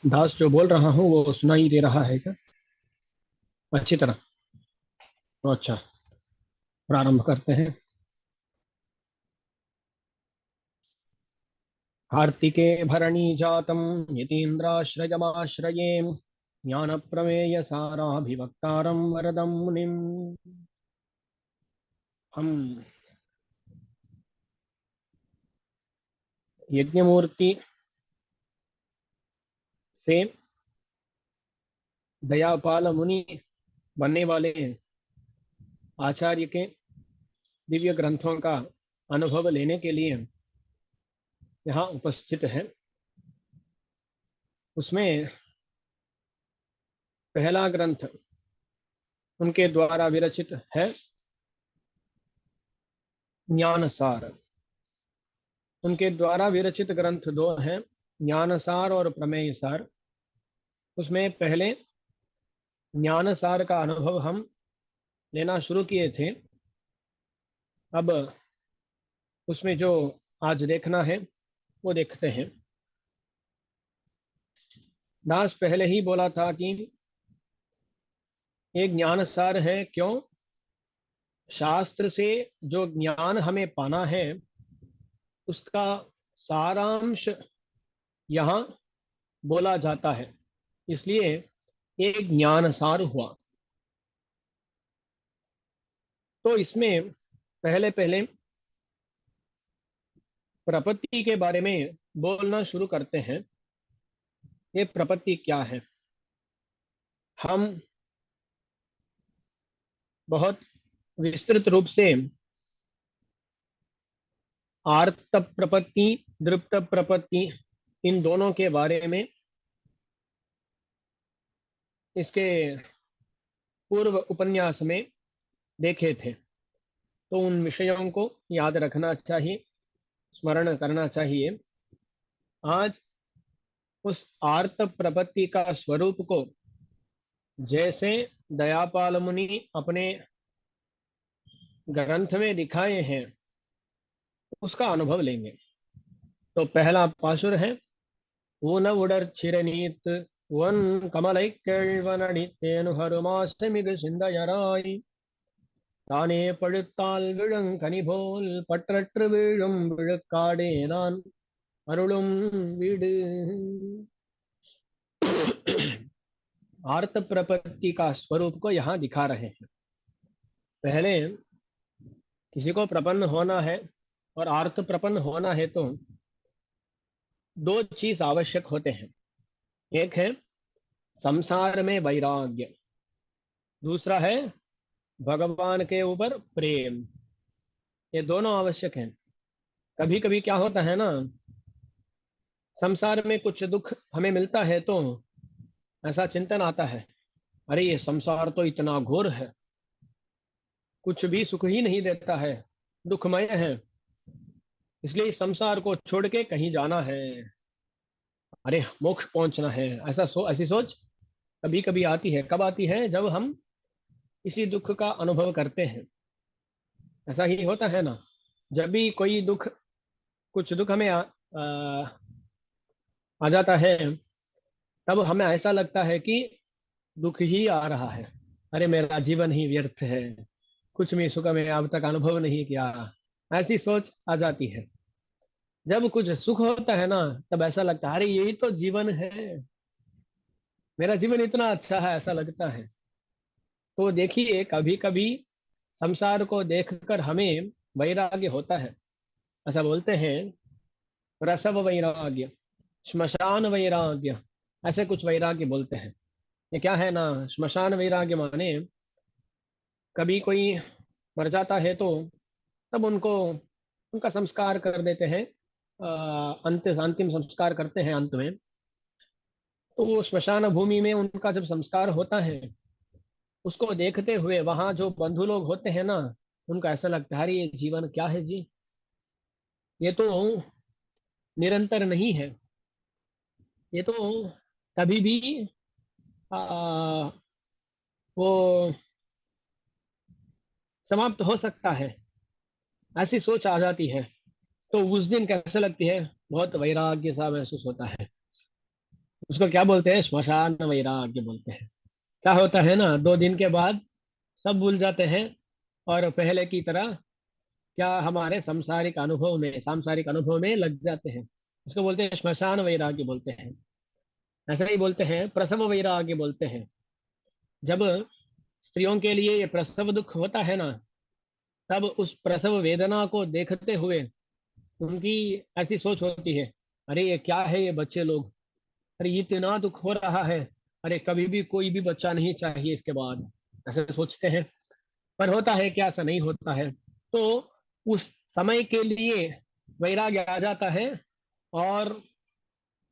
दास जो बोल रहा हूँ वो सुनाई दे रहा है क्या अच्छी तरह? तो अच्छा, प्रारंभ करते हैं। कार्तिके भरणी जातं यतीन्द्राश्रयमाश्रये ज्ञानप्रमेय साराभिवक्तारं वरदं मुनिम्। हम यज्ञमूर्ति से दयापाल मुनि बनने वाले आचार्य के दिव्य ग्रंथों का अनुभव लेने के लिए यहाँ उपस्थित है। उसमें पहला ग्रंथ उनके द्वारा विरचित है ज्ञानसार। उनके द्वारा विरचित ग्रंथ दो हैं, ज्ञानसार और प्रमेय सार। उसमें पहले ज्ञानसार का अनुभव हम लेना शुरू किए थे। अब उसमें जो आज देखना है वो देखते हैं। दास पहले ही बोला था कि एक ज्ञानसार है। क्यों? शास्त्र से जो ज्ञान हमें पाना है उसका सारांश यहाँ बोला जाता है, इसलिए एक ज्ञानसार हुआ। तो इसमें पहले पहले प्रपत्ति के बारे में बोलना शुरू करते हैं। ये प्रपत्ति क्या है? हम बहुत विस्तृत रूप से आर्त प्रपत्ति, दृप्त प्रपत्ति, इन दोनों के बारे में इसके पूर्व उपन्यास में देखे थे। तो उन विषयों को याद रखना चाहिए, स्मरण करना चाहिए। आज उस आर्त प्रपत्ति का स्वरूप को जैसे दयापाल मुनि अपने ग्रंथ में दिखाए हैं उसका अनुभव लेंगे। तो पहला पाशुर है, ऊन उडर चिरनीत वन कमलै केழ்வனடித்தேனு हरुमासमिग சிந்தையராய் தானே பழுத்தால் விழுங்கனி போல் பற்றற்று வீழும் விழுக்காடே நான் अरुणुम वीड। आर्त प्रपत्ति का स्वरूप को यहाँ दिखा रहे हैं। पहले किसी को प्रपन्न होना है और आर्त प्रपन्न होना है तो दो चीज आवश्यक होते हैं। एक है संसार में वैराग्य, दूसरा है भगवान के ऊपर प्रेम। ये दोनों आवश्यक हैं। कभी कभी क्या होता है ना, संसार में कुछ दुख हमें मिलता है तो ऐसा चिंतन आता है, अरे ये संसार तो इतना घोर है, कुछ भी सुख ही नहीं देता है, दुखमय है, इसलिए इस संसार को छोड़ के कहीं जाना है, अरे मोक्ष पहुंचना है। ऐसी सोच कभी कभी आती है। कब आती है? जब हम इसी दुख का अनुभव करते हैं। ऐसा ही होता है ना, जब भी कोई दुख, कुछ दुख हमें आ जाता है तब हमें ऐसा लगता है कि दुख ही आ रहा है, अरे मेरा जीवन ही व्यर्थ है, कुछ भी सुख में अब तक अनुभव नहीं किया। ऐसी सोच आ जाती है। जब कुछ सुख होता है ना तब ऐसा लगता है अरे यही तो जीवन है, मेरा जीवन इतना अच्छा है, ऐसा लगता है। तो देखिए, कभी कभी संसार को देखकर हमें वैराग्य होता है। ऐसा बोलते हैं, रसव वैराग्य, श्मशान वैराग्य, ऐसे कुछ वैराग्य बोलते हैं। ये क्या है ना, श्मशान वैराग्य माने कभी कोई मर जाता है तो तब उनको उनका संस्कार कर देते हैं। अंतिम संस्कार करते हैं अंत में। तो वो श्मशान भूमि में उनका जब संस्कार होता है उसको देखते हुए वहां जो बंधु लोग होते हैं ना, उनको ऐसा लगता है अरे ये जीवन क्या है जी, ये तो निरंतर नहीं है, ये तो कभी भी आ, वो समाप्त हो सकता है। ऐसी सोच आ जाती है। तो उस दिन कैसे लगती है, बहुत वैराग्य सा महसूस होता है। उसको क्या बोलते हैं? श्मशान वैराग्य बोलते हैं। क्या होता है ना, 2 दिन के बाद सब भूल जाते हैं और पहले की तरह क्या हमारे सांसारिक अनुभव में लग जाते हैं। इसको बोलते हैं श्मशान वैराग्य बोलते हैं। ऐसा ही बोलते हैं प्रसव वैराग्य बोलते हैं। जब स्त्रियों के लिए ये प्रसव दुख होता है ना, तब उस प्रसव वेदना को देखते हुए उनकी ऐसी सोच होती है, अरे ये क्या है ये बच्चे लोग, अरे ये इतना दुख हो रहा है, अरे कभी भी कोई भी बच्चा नहीं चाहिए इसके बाद, ऐसे सोचते हैं। पर होता है क्या? ऐसा नहीं होता है। तो उस समय के लिए वैराग्य आ जाता है, और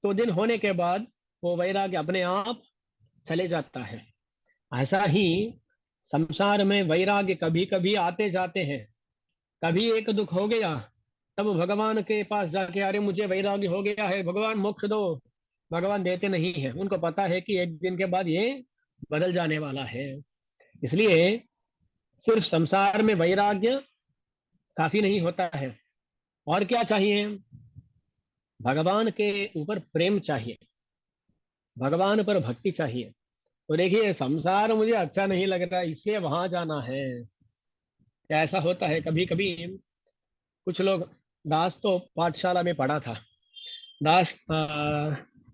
2 दिन होने के बाद वो वैराग्य अपने आप चले जाता है। ऐसा ही संसार में वैराग्य कभी कभी आते जाते हैं। कभी एक दुख हो गया, तब भगवान के पास जाके, अरे मुझे वैराग्य हो गया है, भगवान मोक्ष दो। भगवान देते नहीं है, उनको पता है कि एक दिन के बाद ये बदल जाने वाला है। इसलिए सिर्फ संसार में वैराग्य काफी नहीं होता है। और क्या चाहिए? भगवान के ऊपर प्रेम चाहिए, भगवान पर भक्ति चाहिए। तो देखिए, संसार मुझे अच्छा नहीं लग रहा इसलिए वहां जाना है। ऐसा होता है कभी कभी। कुछ लोग, दास तो पाठशाला में पढ़ा था। दास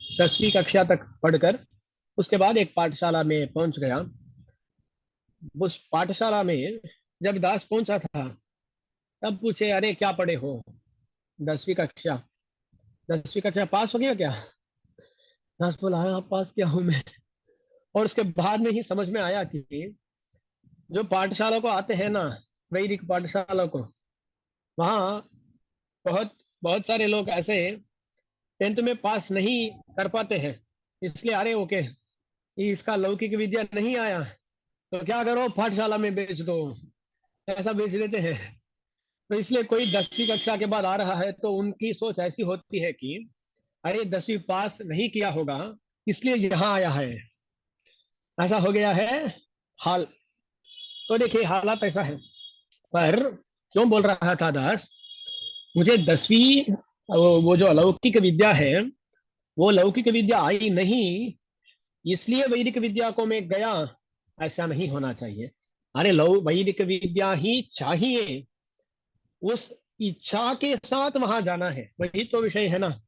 10वीं कक्षा तक पढ़कर उसके बाद एक पाठशाला में पहुंच गया। उस पाठशाला में जब दास पहुंचा था, तब पूछे, अरे क्या पढ़े हो? 10वीं कक्षा। 10वीं कक्षा पास हो गया क्या? दास बोला, हाँ पास किया हूं मैं। और उसके बाद में ही समझ में आया कि जो पाठशाला को आते हैं ना, वैदिक पाठशाला को, वहाँ बहुत बहुत सारे लोग ऐसे 10th में पास नहीं कर पाते हैं। इसलिए, अरे ओके, इसका लौकिक विद्या नहीं आया तो क्या करो, पाठशाला में बेच दो, ऐसा बेच देते हैं। तो इसलिए कोई 10वीं कक्षा के बाद आ रहा है तो उनकी सोच ऐसी होती है कि अरे 10वीं पास नहीं किया होगा इसलिए यहाँ आया है। ऐसा हो गया है हाल। तो देखिए, हालात ऐसा है। पर क्यों बोल रहा था दास, मुझे 10वीं, वो जो अलौकिक विद्या है, वो लौकिक विद्या आई नहीं, इसलिए वैदिक विद्या को मैं गया, ऐसा नहीं होना चाहिए। अरे लौ वैदिक विद्या ही चाहिए, उस इच्छा के साथ वहां जाना है, वही तो विषय है ना।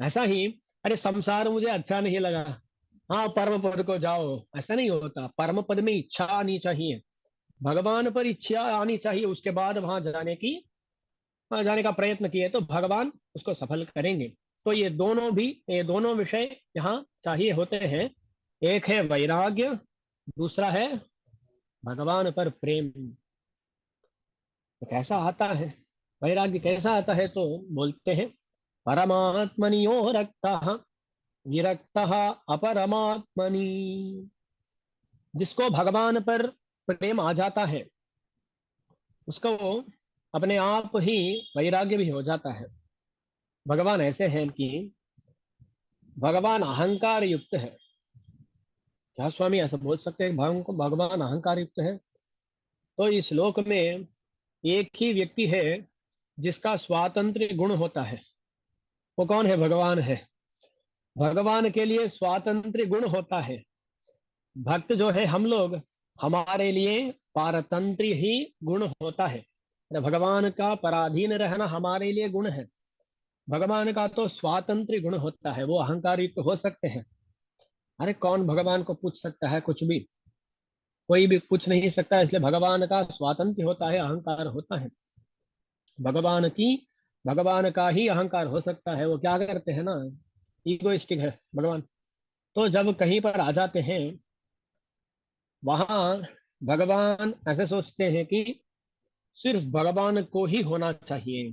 ऐसा ही, अरे संसार मुझे अच्छा नहीं लगा, हाँ परम पद को जाओ, ऐसा नहीं होता। परम पद में इच्छा आनी चाहिए, भगवान पर इच्छा आनी चाहिए, उसके बाद वहां जाने का प्रयत्न किए तो भगवान उसको सफल करेंगे। तो ये दोनों विषय यहाँ चाहिए होते हैं। एक है वैराग्य, दूसरा है भगवान पर प्रेम। तो कैसा आता है वैराग्य, कैसा आता है? तो बोलते हैं, परमात्मनियो रक्तः विरक्तः अपरमात्मनि। जिसको भगवान पर प्रेम आ जाता है, उसको अपने आप ही वैराग्य भी हो जाता है। भगवान ऐसे हैं कि भगवान अहंकार युक्त है। क्या स्वामी ऐसा बोल सकते हैं भगवान अहंकार युक्त है? तो इस लोक में एक ही व्यक्ति है जिसका स्वातंत्र्य गुण होता है। वो कौन है? भगवान है। भगवान के लिए स्वातंत्र्य गुण होता है। भक्त जो है हम लोग, हमारे लिए पारतंत्र ही गुण होता है। भगवान का पराधीन रहना हमारे लिए गुण है। भगवान का तो स्वातंत्र्य गुण होता है, वो अहंकार युक्त हो सकते हैं। अरे कौन भगवान को पूछ सकता है कुछ भी? कोई भी पूछ नहीं सकता। इसलिए भगवान का स्वातंत्र्य होता है, अहंकार होता है। भगवान की भगवान का ही अहंकार हो सकता है। वो क्या करते हैं ना, ईगोइस्टिक है भगवान। तो जब कहीं पर आ जाते हैं, वहां भगवान ऐसे सोचते हैं कि सिर्फ भगवान को ही होना चाहिए,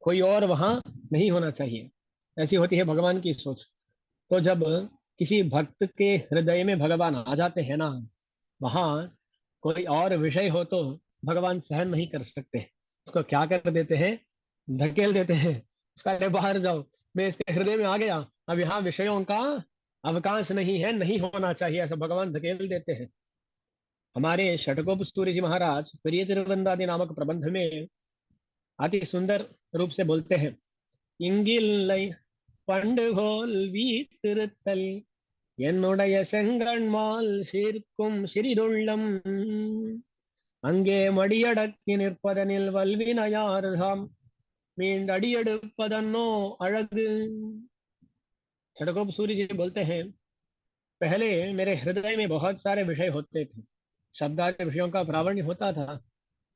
कोई और वहां नहीं होना चाहिए। ऐसी होती है भगवान की सोच। तो जब किसी भक्त के हृदय में भगवान आ जाते हैं ना, वहां कोई और विषय हो तो भगवान सहन नहीं कर सकते, उसको क्या कर देते हैं? धकेल देते हैं। उसका, अरे बाहर जाओ, मैं इसके हृदय में आ गया, अब यहाँ विषयों का अवकाश नहीं है, नहीं होना चाहिए, ऐसा भगवान धकेल देते हैं। हमारे षटकोप सूर्य जी महाराज प्रिय तिरुवंदादि नामक प्रबंध में अति सुंदर रूप से बोलते हैं, इंगिल பண்டுகோல் வீத்திருத்தல் என்னுடைய செங்கண்மால் சீர்க்கும் சிறிதுள்ளம் அங்கே மடியடக்கி நிற்பதனில் வல்வினையார்தாம் मींड अड़ग। षडकोप सूर्य जी बोलते हैं, पहले मेरे हृदय में बहुत सारे विषय होते थे, शब्दार्थ विषयों का प्रावण्य होता था,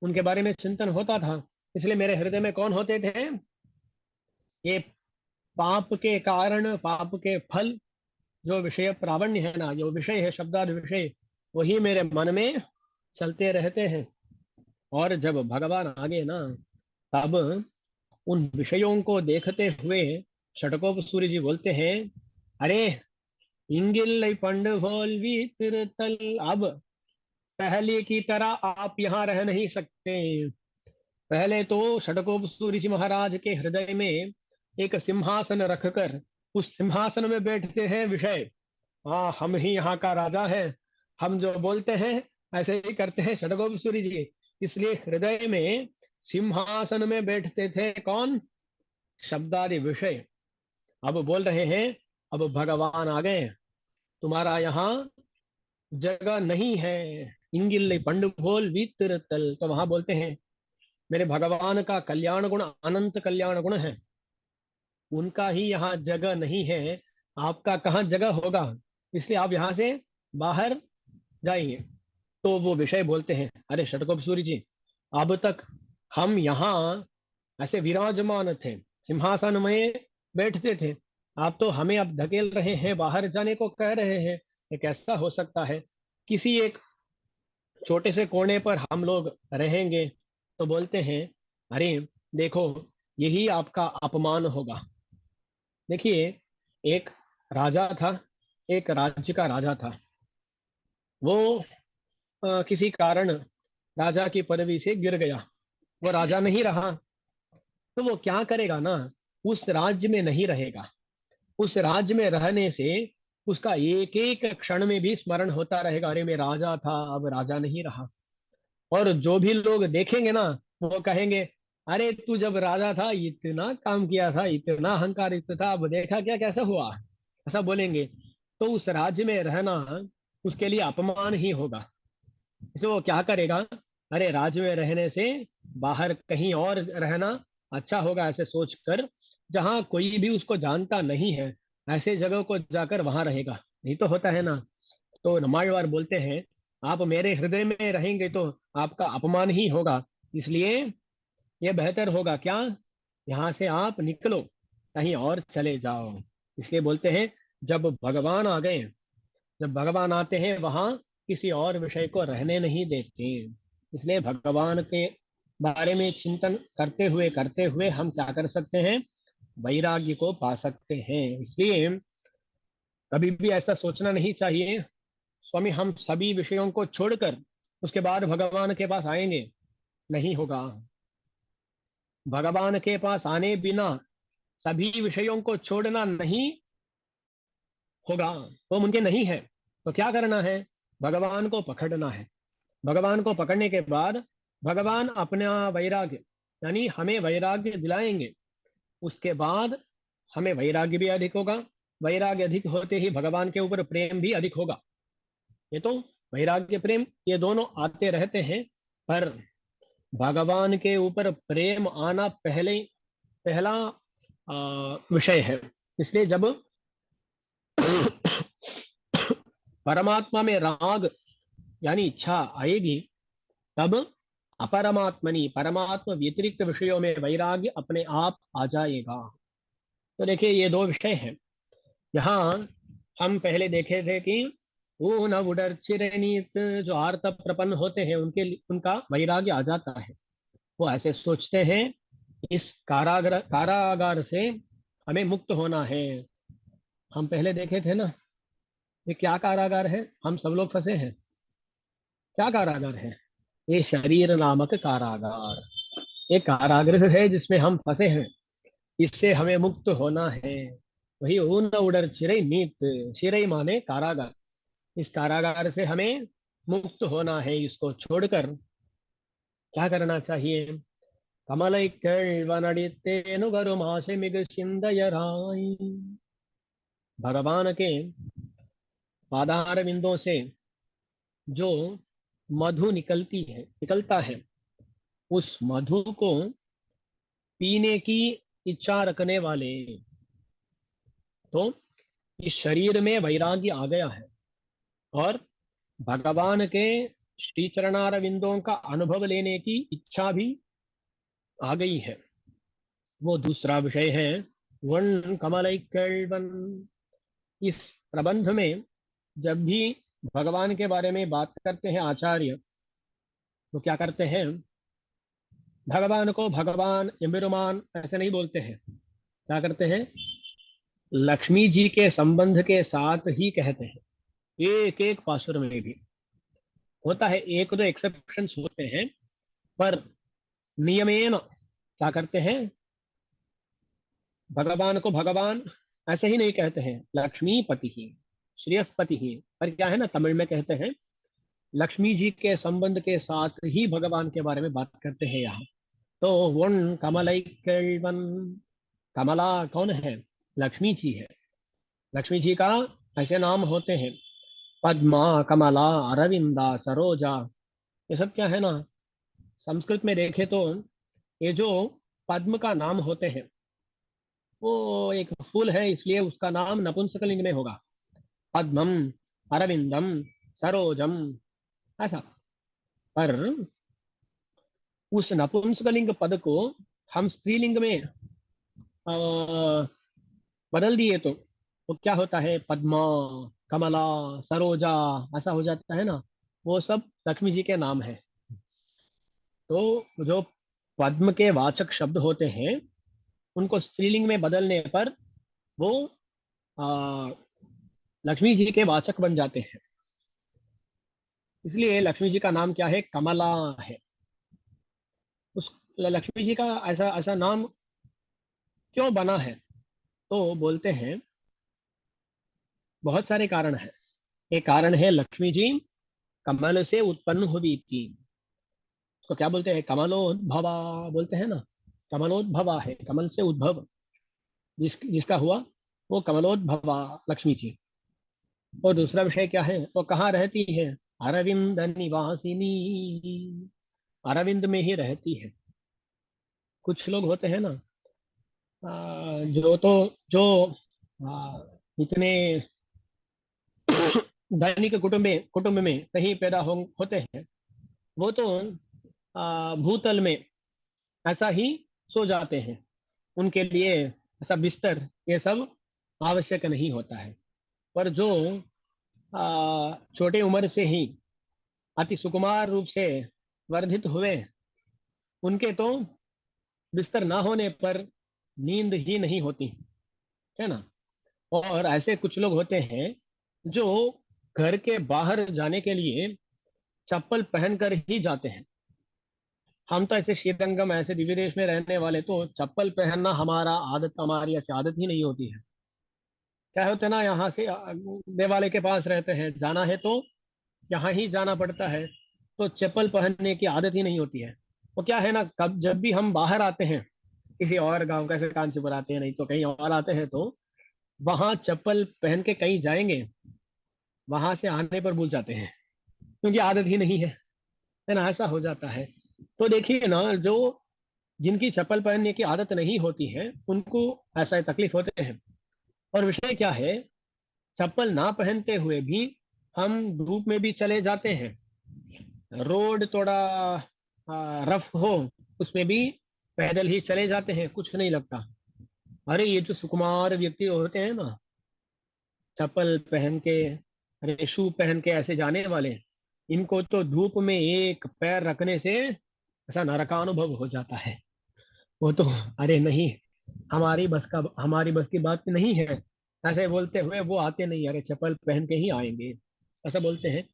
उनके बारे में चिंतन होता था। इसलिए मेरे हृदय में कौन होते थे? ये पाप के कारण, पाप के फल, जो विषय प्रावण्य है ना, जो विषय है शब्दार्थ विषय, वही मेरे मन में चलते रहते हैं। और जब भगवान आगे ना, तब उन विषयों को देखते हुए षटकोप सूर्य जी बोलते हैं, अरे इंगिल पंड भोलवी तिरतल, अब पहले की तरह आप यहाँ रह नहीं सकते। पहले तो षटकोप सूर्य जी महाराज के हृदय में एक सिंहासन रखकर उस सिंहासन में बैठते हैं विषय। हाँ, हम ही यहाँ का राजा है, हम जो बोलते हैं ऐसे ही करते हैं षटकोप सूर्य जी। इसलिए हृदय में सिंहासन में बैठते थे कौन? शब्दादि विषय। अब बोल रहे हैं, अब भगवान आ गए, तुम्हारा यहाँ जगह नहीं है। इंगिल पंडुभोल वितरतल, तो वहां बोलते हैं मेरे भगवान का कल्याण गुण अनंत कल्याण गुण है, उनका ही यहाँ जगह नहीं है, आपका कहाँ जगह होगा, इसलिए आप यहाँ से बाहर जाइए। तो वो विषय बोलते हैं, अरे षटकोप सूर्य जी, अब तक हम यहाँ ऐसे विराजमान थे, सिंहासन में बैठते थे, आप तो हमें अब धकेल रहे हैं, बाहर जाने को कह रहे हैं। ये कैसा हो सकता है? किसी एक छोटे से कोने पर हम लोग रहेंगे। तो बोलते हैं, अरे देखो, यही आपका अपमान होगा। देखिए, एक राजा था, एक राज्य का राजा था। वो किसी कारण राजा की पदवी से गिर गया, वो राजा नहीं रहा। तो वो क्या करेगा ना, उस राज्य में नहीं रहेगा। उस राज्य में रहने से उसका एक एक क्षण में भी स्मरण होता रहेगा, अरे मैं राजा था, अब राजा नहीं रहा। और जो भी लोग देखेंगे ना, वो कहेंगे, अरे तू जब राजा था इतना काम किया था, इतना अहंकारित था, अब देखा क्या कैसा हुआ, ऐसा बोलेंगे। तो उस राज्य में रहना उसके लिए अपमान ही होगा। इसलिए वो क्या करेगा, अरे राज्य में रहने से बाहर कहीं और रहना अच्छा होगा, ऐसे सोचकर जहां कोई भी उसको जानता नहीं है, ऐसे जगह को जाकर वहां रहेगा। नहीं तो होता है ना। तो नमाजवार बोलते हैं, आप मेरे हृदय में रहेंगे तो आपका अपमान ही होगा, इसलिए ये बेहतर होगा क्या, यहाँ से आप निकलो, कहीं और चले जाओ। इसलिए बोलते हैं, जब भगवान आ गए, जब भगवान आते हैं वहां किसी और विषय को रहने नहीं देते। इसलिए भगवान के बारे में चिंतन करते हुए हम क्या कर सकते हैं, वैराग्य को पा सकते हैं। इसलिए कभी भी ऐसा सोचना नहीं चाहिए, स्वामी हम सभी विषयों को छोड़कर उसके बाद भगवान के पास आएंगे, नहीं होगा। भगवान के पास आने बिना सभी विषयों को छोड़ना नहीं होगा, वो मुमकिन नहीं है। तो क्या करना है, भगवान को पकड़ना है। भगवान को पकड़ने के बाद भगवान अपना वैराग्य, यानी हमें वैराग्य दिलाएंगे। उसके बाद हमें वैराग्य भी अधिक होगा, वैराग्य अधिक होते ही भगवान के ऊपर प्रेम भी अधिक होगा। ये तो वैराग्य प्रेम ये दोनों आते रहते हैं, पर भगवान के ऊपर प्रेम आना पहले पहला विषय है। इसलिए जब परमात्मा में राग यानी इच्छा आएगी, तब अपरमात्मनि परमात्मा व्यतिरिक्त विषयों में वैराग्य अपने आप आ जाएगा। तो देखिए, ये दो विषय हैं। यहाँ हम पहले देखे थे कि ऊन उडर चिरनीत, जो आर्त प्रपन्न होते हैं उनका वैराग्य आ जाता है। वो ऐसे सोचते हैं, इस कारागार से हमें मुक्त होना है। हम पहले देखे थे ना, ये क्या कारागार है, हम सब लोग फंसे हैं। क्या कारागार है? ये शरीर नामक कारागार, ये कारागृह है जिसमें हम फंसे हैं, इससे हमें मुक्त होना है। वही ऊन उडर चिरई नीत, चिरई माने कारागार, इस कारागार से हमें मुक्त होना है। इसको छोड़कर क्या करना चाहिए, कमलै केळ्वनडित्तेनुगरुमाशे मिग सिंदयराई। भगवान के पादार विंदों से जो मधु निकलता है, उस मधु को पीने की इच्छा रखने वाले, तो इस शरीर में वैराग्य आ गया है और भगवान के श्री चरणार विंदों का अनुभव लेने की इच्छा भी आ गई है, वो दूसरा विषय है। वन कमल कैलवन। इस प्रबंध में जब भी भगवान के बारे में बात करते हैं आचार्य, तो क्या करते हैं, भगवान को भगवान एम्बेरुमान ऐसे नहीं बोलते हैं। क्या करते हैं, लक्ष्मी जी के संबंध के साथ ही कहते हैं। एक एक पासुर में भी होता है, एक दो एक्सेप्शंस होते हैं, पर नियमेन क्या करते हैं, भगवान को भगवान ऐसे ही नहीं कहते हैं। लक्ष्मीपति ही, श्रेयस्पति ही, पर क्या है ना, तमिल में कहते हैं लक्ष्मी जी के संबंध के साथ ही भगवान के बारे में बात करते हैं यहाँ। तो वन कमल केळवन, कमला कौन है, लक्ष्मी जी है। लक्ष्मी जी का ऐसे नाम होते हैं, पद्मा, कमला, अरविंदा, सरोजा। ये सब क्या है ना, संस्कृत में देखे तो ये जो पद्म का नाम होते हैं, वो एक फूल है, इसलिए उसका नाम नपुंसकलिंग में होगा, पद्मम, अरविंदम, सरोजम, ऐसा। पर उस नपुंसकलिंग पद को हम स्त्रीलिंग में बदल दिए तो वो क्या होता है, पद्मा, कमला, सरोजा, ऐसा हो जाता है ना। वो सब लक्ष्मी जी के नाम है। तो जो पद्म के वाचक शब्द होते हैं, उनको स्त्रीलिंग में बदलने पर वो आ, लक्ष्मी जी के वाचक बन जाते हैं। इसलिए लक्ष्मी जी का नाम क्या है, कमला है। उस लक्ष्मी जी का ऐसा ऐसा नाम क्यों बना है, तो बोलते हैं बहुत सारे कारण हैं। एक कारण है, लक्ष्मी जी कमल से उत्पन्न हुई थी। उसको क्या बोलते हैं, कमलोद्भवा बोलते हैं ना। कमलोद्भवा है, कमल से उद्भव जिसका हुआ, वो कमलोद्भवा लक्ष्मी जी। और दूसरा विषय क्या है, वो कहाँ रहती है, अरविंद निवासिनी, अरविंद में ही रहती है। कुछ लोग होते हैं ना, जो तो जो इतने धनिक कुटुंब में कहीं पैदा होते हैं, वो तो भूतल में ऐसा ही सो जाते हैं। उनके लिए ऐसा बिस्तर ये सब आवश्यक नहीं होता है। पर जो छोटे उम्र से ही अति सुकुमार रूप से वर्धित हुए, उनके तो बिस्तर ना होने पर नींद ही नहीं होती है ना। और ऐसे कुछ लोग होते हैं जो घर के बाहर जाने के लिए चप्पल पहनकर ही जाते हैं। हम तो ऐसे श्रीरंगम ऐसे दिव्य देश में रहने वाले, तो चप्पल पहनना हमारा आदत, हमारी ऐसी आदत ही नहीं होती है। क्या होता है ना, यहाँ से देवालय के पास रहते हैं, जाना है तो यहाँ ही जाना पड़ता है, तो चप्पल पहनने की आदत ही नहीं होती है। वो क्या है ना, कब जब भी हम बाहर आते हैं किसी और गांव, कैसे कांचीपुर आते हैं, नहीं तो कहीं और आते हैं, तो वहां चप्पल पहन के कहीं जाएंगे, वहां से आने पर भूल जाते हैं, क्योंकि आदत ही नहीं है ना, ऐसा हो जाता है। तो देखिए ना, जो जिनकी चप्पल पहनने की आदत नहीं होती है, उनको ऐसा तकलीफ होते हैं। और विषय क्या है, चप्पल ना पहनते हुए भी हम धूप में भी चले जाते हैं, रोड थोड़ा रफ हो, उसमें भी पैदल ही चले जाते हैं, कुछ नहीं लगता। अरे ये जो सुकुमार व्यक्ति होते हैं ना, चप्पल पहन के, अरे शू पहन के ऐसे जाने वाले, इनको तो धूप में एक पैर रखने से ऐसा नरकानुभव हो जाता है। वो तो अरे नहीं, हमारी बस की बात नहीं है, ऐसे बोलते हुए वो आते नहीं, अरे चप्पल पहन के ही आएंगे, ऐसा बोलते हैं।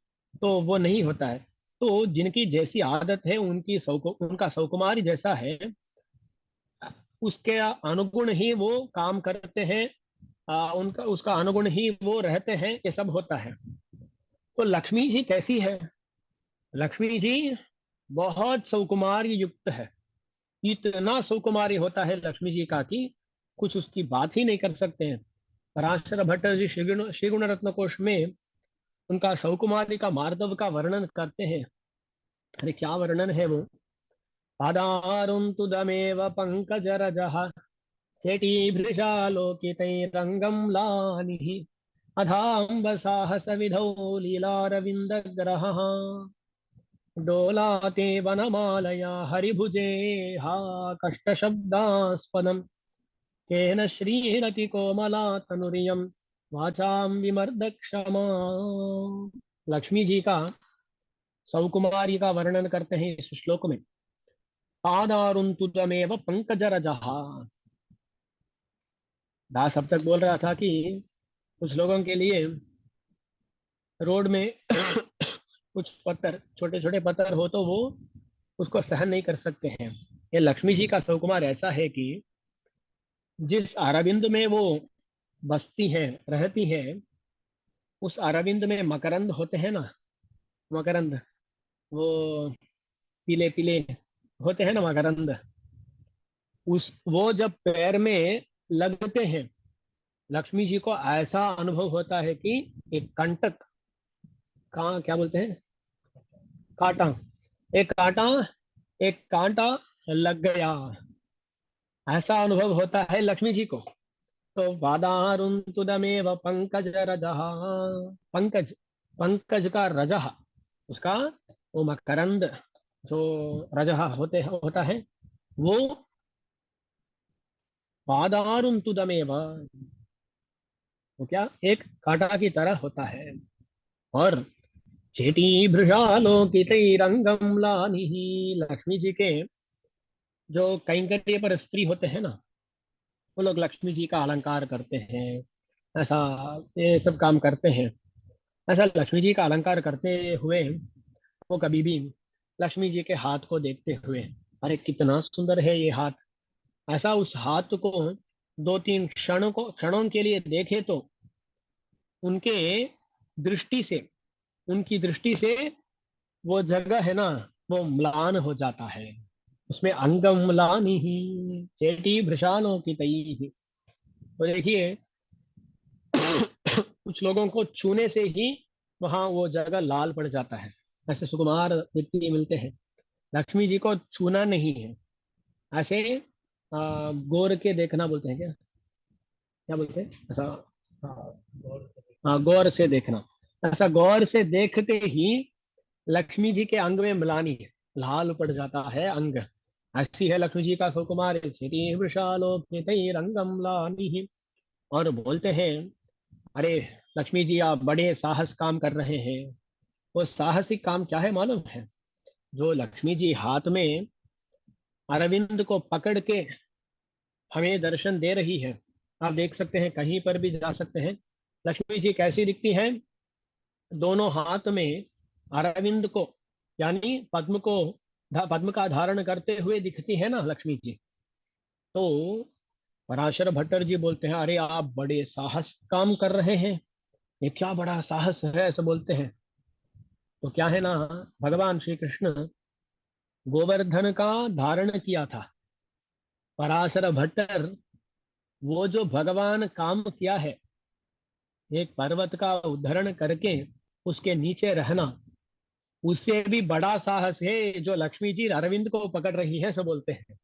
तो वो नहीं होता है। तो जिनकी जैसी आदत है, उनका सौकुमार जैसा है, उसके अनुगुण ही वो काम करते हैं, उनका उसका अनुगुण ही वो रहते हैं, ये सब होता है। तो लक्ष्मी जी कैसी है, लक्ष्मी जी बहुत सौकुमार युक्त है। इतना सुकुमारी होता है लक्ष्मी जी का कि कुछ उसकी बात ही नहीं कर सकते हैं। पराशर भट्ट जी श्रीगुण रत्न कोश में उनका सौकुमारी का मार्दव का वर्णन करते हैं। अरे क्या वर्णन है वो। पादारुन्तुदमेव पङ्कजरजः चेटीभृशालोकितैरङ्गं म्लानिः अधाम्बसाहसविधौ लीलारविन्दग्रहः डोलाते वनमालया हरिभुजे हा कष्टशब्दास्पदम् केन श्रीरतिकोमला तनुरियं वाचां विमर्द क्षमा। लक्ष्मी जी का सौकुमारी का वर्णन करते हैं इस श्लोक में। पादारुन्तुदमेव पङ्कजरजः। दास अब तक बोल रहा था कि कुछ लोगों के लिए रोड में कुछ पत्थर, छोटे छोटे पत्थर हो तो वो उसको सहन नहीं कर सकते हैं। ये लक्ष्मी जी का सौकुमार ऐसा है कि जिस अरविंद में वो बसती हैं, रहती हैं, उस अरविंद में मकरंद होते हैं ना, मकरंद, वो पीले पीले होते हैं ना मकरंद, उस वो जब पैर में लगते हैं, लक्ष्मी जी को ऐसा अनुभव होता है कि एक कंटक, कहाँ क्या बोलते हैं, कांटा, एक कांटा, एक कांटा लग गया, ऐसा अनुभव होता है लक्ष्मी जी को। तो वादारुंतुदमेव पंकज रजः, पंकज, पंकज का रजह, उसका वो मकरंद जो रजह होता है वो वादारुंतुदमेव, वो क्या एक कांटा की तरह होता है। और चेटी भृशालोकितैरंगम लानिः, लक्ष्मी जी के जो कैंकर्य पर स्त्री होते हैं ना, वो लोग लक्ष्मी जी का अलंकार करते हैं, ऐसा ये सब काम करते हैं। ऐसा लक्ष्मी जी का अलंकार करते हुए वो कभी भी लक्ष्मी जी के हाथ को देखते हुए, अरे कितना सुंदर है ये हाथ, ऐसा उस हाथ को दो तीन क्षणों के लिए देखे तो उनके दृष्टि से, उनकी दृष्टि से वो जगह है ना, वो म्लान हो जाता है। उसमें अंगम म्लानि ही चेटी भृशालों की तई। तो देखिए कुछ लोगों को छूने से ही वहां वो जगह लाल पड़ जाता है, ऐसे सुकुमार व्यक्ति मिलते हैं। लक्ष्मी जी को छूना नहीं है, ऐसे गौर के देखना बोलते हैं क्या, क्या बोलते हैं ऐसा, हाँ गौर से देखना, ऐसा गौर से देखते ही लक्ष्मी जी के अंग में म्लानी है, लाल पड़ जाता है अंग। ऐसी है लक्ष्मी जी का सुकुमार श्री वृषालोकितैरंगं म्लानिः। और बोलते हैं, अरे लक्ष्मी जी आप बड़े साहस काम कर रहे हैं। वो साहसिक काम क्या है मालूम है? जो लक्ष्मी जी हाथ में अरविंद को पकड़ के हमें दर्शन दे रही है, आप देख सकते हैं, कहीं पर भी जा सकते हैं, लक्ष्मी जी कैसी दिखती हैं। दोनों हाथ में अरविंद को, यानी पद्म को, पद्म का धारण करते हुए दिखती है ना लक्ष्मी जी। तो पराशर भट्टर जी बोलते हैं, अरे आप बड़े साहस काम कर रहे हैं, ये क्या बड़ा साहस है, ऐसा बोलते हैं। तो क्या है ना, भगवान श्री कृष्ण गोवर्धन का धारण किया था। पराशर भट्टर वो जो भगवान काम किया है, एक पर्वत का उद्धरण करके उसके नीचे रहना, उससे भी बड़ा साहस है जो लक्ष्मी जी अरविंद को पकड़ रही है, सब बोलते हैं।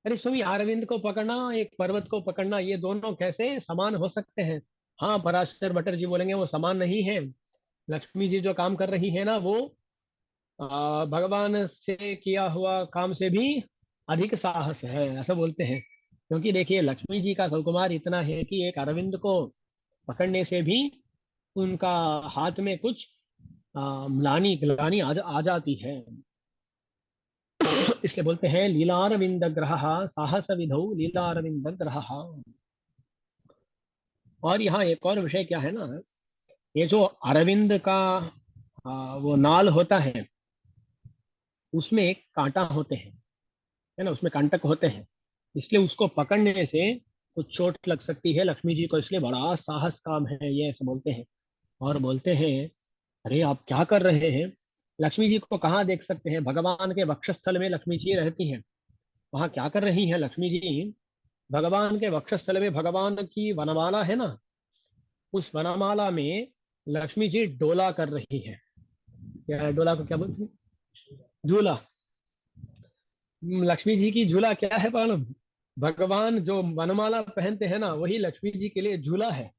अरे स्वामी, अरविंद को पकड़ना, एक पर्वत को पकड़ना, ये दोनों कैसे समान हो सकते हैं? हाँ, पराशर भट्टर जी बोलेंगे वो समान नहीं है। लक्ष्मी जी जो काम कर रही है ना, वो भगवान से किया हुआ काम से भी अधिक साहस है, ऐसा बोलते हैं। क्योंकि देखिए लक्ष्मी जी का सौकुमार इतना है कि एक अरविंद को पकड़ने से भी उनका हाथ में कुछ म्लानी ग्लानी आ जाती है। इसलिए बोलते हैं लीलारविंद ग्रह साहस विधौ लीलारविंद ग्रह। और यहाँ एक और विषय क्या है ना, ये जो अरविंद का वो नाल होता है, उसमें कांटा होते हैं, है ना, उसमें कंटक होते हैं, इसलिए उसको पकड़ने से कुछ चोट लग सकती है लक्ष्मी जी को, इसलिए बड़ा साहस काम है ये, ऐसे बोलते हैं। और बोलते हैं, अरे आप क्या कर रहे हैं? लक्ष्मी जी को कहाँ देख सकते हैं? भगवान के वक्षस्थल में लक्ष्मी जी रहती हैं। वहां क्या कर रही हैं लक्ष्मी जी? भगवान के वक्षस्थल में भगवान की वनमाला है ना, उस वनमाला में लक्ष्मी जी डोला कर रही है। क्या है डोला को क्या बोलते हैं? झूला। लक्ष्मी जी की झूला क्या है मालूम? भगवान जो वनमाला पहनते हैं ना, वही लक्ष्मी जी के लिए झूला है।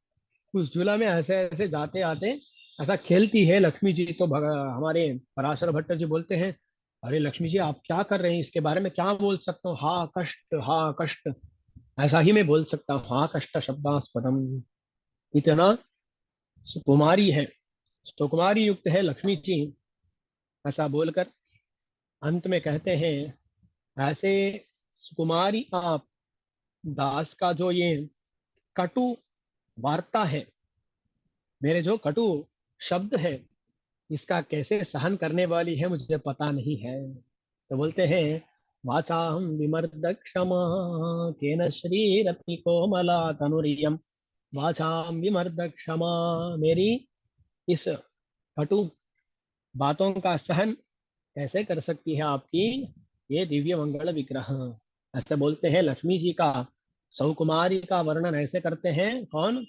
उस झूला में ऐसे ऐसे जाते आते ऐसा खेलती है लक्ष्मी जी। तो हमारे पराशर भट्ट जी बोलते हैं, अरे लक्ष्मी जी आप क्या कर रहे हैं, इसके बारे में क्या बोल सकता हूँ, हा कष्ट हा कष्ट। ऐसा ही मैं बोल सकता हूँ, हा कष्ट शब्दास्पदम। इतना सुकुमारी है, सुकुमारी युक्त है लक्ष्मी जी। ऐसा बोलकर अंत में कहते हैं, ऐसे सुकुमारी आप, दास का जो ये कटु वार्ता है, मेरे जो कटु शब्द है, इसका कैसे सहन करने वाली है मुझे पता नहीं है। तो बोलते हैं, वाचाहं विमर्द क्षमा केन श्रीरत्नि कोमला तनुरियम। वाचाम विमर्द क्षमा, मेरी इस कटु बातों का सहन कैसे कर सकती है आपकी ये दिव्य मंगल विग्रह। ऐसे बोलते हैं लक्ष्मी जी का सौकुमारी का वर्णन ऐसे करते हैं कौन?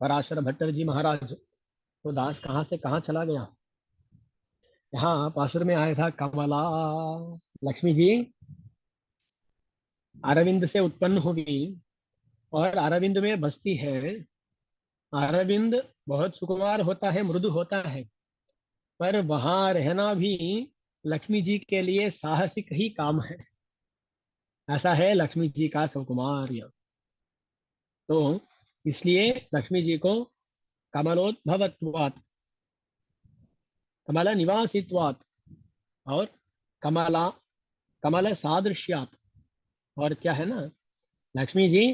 पराशर भट्टर जी महाराज। तो दास कहाँ से कहाँ चला गया? यहाँ पासुर में आया था, कमला लक्ष्मी जी अरविंद से उत्पन्न हुई और अरविंद में बसती है। अरविंद बहुत सुकुमार होता है, मृदु होता है, पर वहां रहना भी लक्ष्मी जी के लिए साहसिक ही काम है। ऐसा है लक्ष्मी जी का सुकुमार। तो इसलिए लक्ष्मी जी को कमलोद्भवत्वात्, कमल निवासित्वात्, और कमला, कमल सादृश्यात्, और क्या है ना, लक्ष्मी जी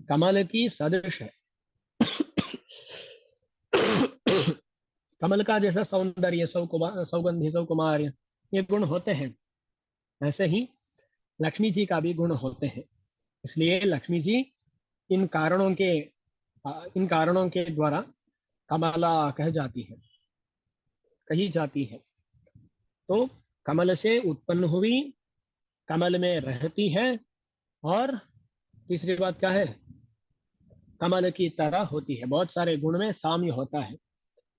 कमल की सदृश है। कमल का जैसा सौंदर्य, सौगंधि, सौकुमार्य, ये गुण होते हैं, ऐसे ही लक्ष्मी जी का भी गुण होते हैं। इसलिए लक्ष्मी जी इन कारणों के इन कारणों के द्वारा कमला कह जाती है, कही जाती है। तो कमल से उत्पन्न हुई, कमल में रहती है, और तीसरी बात क्या है? कमल की तरह होती है, बहुत सारे गुण में साम्य होता है।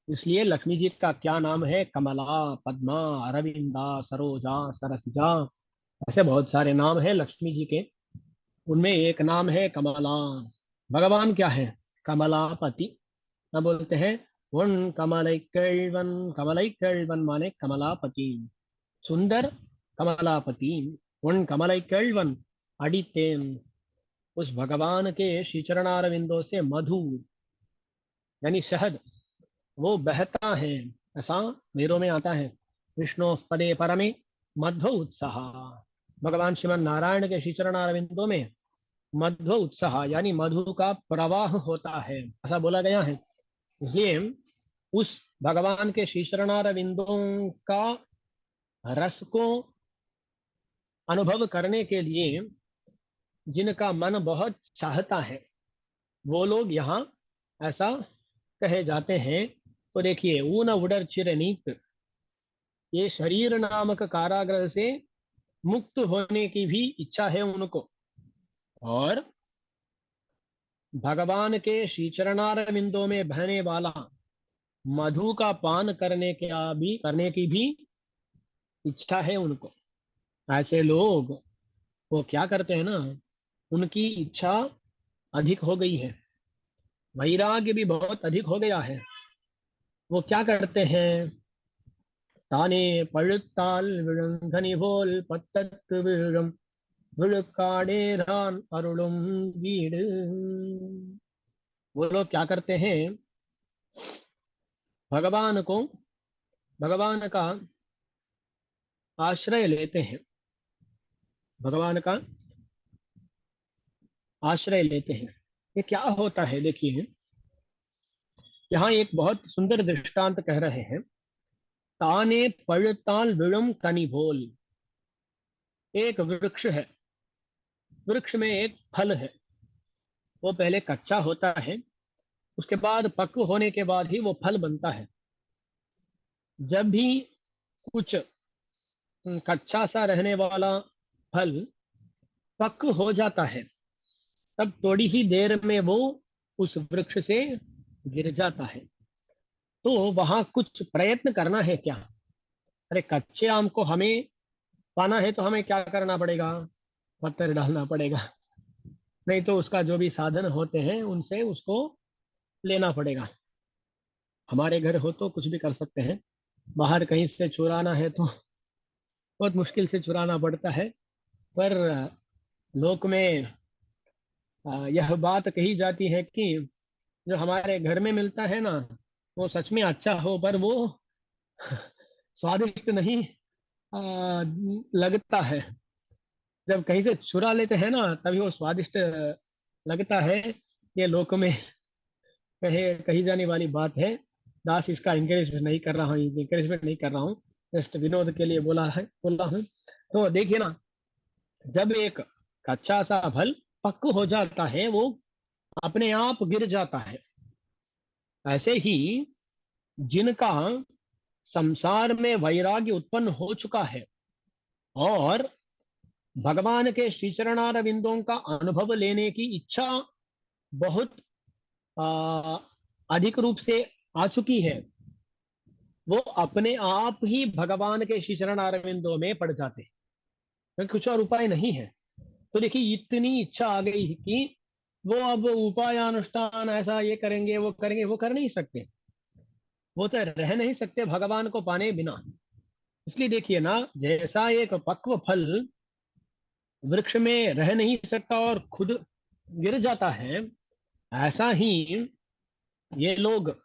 इसलिए लक्ष्मी जी का क्या नाम है? कमला, पद्मा, अरविंदा, सरोजा, सरसिजा, ऐसे बहुत सारे नाम है लक्ष्मी जी के। उनमें एक नाम है कमला। भगवान क्या है? कमलापति। क्या बोलते हैं? उन कमलै कल्वन माने कमलापति, सुंदर कमलापति। उन कमलै कल्वन अडितेन, उस भगवान के श्री चरणारविंदों से मधु यानी शहद वो बहता है। ऐसा वेदों में आता है, विष्णु पदे परमे मध्व उत्साह। भगवान श्रीमन नारायण के श्री चरणारविंदों में मध्व उत्साह यानी मधु का प्रवाह होता है, ऐसा बोला गया है। इसलिए उस भगवान के श्री चरणारविंदों का रस को अनुभव करने के लिए जिनका मन बहुत चाहता है, वो लोग यहाँ ऐसा कहे जाते हैं। तो देखिए, ऊन उडर चिरनीत, ये शरीर नामक कारागृह से मुक्त होने की भी इच्छा है उनको, और भगवान के श्री चरणारविंदों में बहने वाला मधु का पान करने की भी इच्छा है उनको। ऐसे लोग वो क्या करते हैं ना, उनकी इच्छा अधिक हो गई है, वैराग्य भी बहुत अधिक हो गया है। वो क्या करते हैं? ताने पழுத்தால் விழுங்கனி போல் பத்தத்து விழும் விழுக்காடேரான் अरुളുம் வீடு। वो लोग क्या करते हैं? भगवान को, भगवान का आश्रय लेते हैं, भगवान का आश्रय लेते हैं। ये क्या होता है देखिए, यहाँ एक बहुत सुंदर दृष्टांत कह रहे हैं। ताने पழுத்தால் விழும் कनि बोल, एक वृक्ष है, वृक्ष में एक फल है, वो पहले कच्चा होता है, उसके बाद पक्व होने के बाद ही वो फल बनता है। जब भी कुछ कच्चा सा रहने वाला फल पक्व हो जाता है, तब थोड़ी ही देर में वो उस वृक्ष से गिर जाता है। तो वहां कुछ प्रयत्न करना है क्या? अरे कच्चे आम को हमें पाना है तो हमें क्या करना पड़ेगा? पत्थर डालना पड़ेगा, नहीं तो उसका जो भी साधन होते हैं उनसे उसको लेना पड़ेगा। हमारे घर हो तो कुछ भी कर सकते हैं, बाहर कहीं से चुराना है तो बहुत मुश्किल से चुराना पड़ता है। पर लोक में यह बात कही जाती है कि जो हमारे घर में मिलता है ना, वो सच में अच्छा हो पर वो स्वादिष्ट नहीं लगता है। जब कहीं से चुरा लेते हैं ना तभी वो स्वादिष्ट लगता है। ये लोक में कहे कही जाने वाली बात है। दास इसका इंकरेजमेंट नहीं कर रहा हूँ, इंकरेजमेंट नहीं कर रहा हूँ, जस्ट विनोद के लिए बोला हूँ। तो देखिए ना, जब एक कच्चा सा फल पक्व हो जाता है वो अपने आप गिर जाता है। ऐसे ही जिनका संसार में वैराग्य उत्पन्न हो चुका है और भगवान के श्री चरणारविंदों का अनुभव लेने की इच्छा बहुत आ, अधिक रूप से आ चुकी है, वो अपने आप ही भगवान के श्री चरणारविंदों में पड़ जाते हैं, क्योंकि कुछ और उपाय नहीं है। तो देखिए इतनी इच्छा आ गई कि वो अब उपाय अनुष्ठान ऐसा ये करेंगे वो करेंगे, वो कर नहीं सकते। वो तो रह नहीं सकते भगवान को पाने बिना। इसलिए देखिए ना, जैसा एक पक्व फल वृक्ष में रह नहीं सकता और खुद गिर जाता है, ऐसा ही ये लोग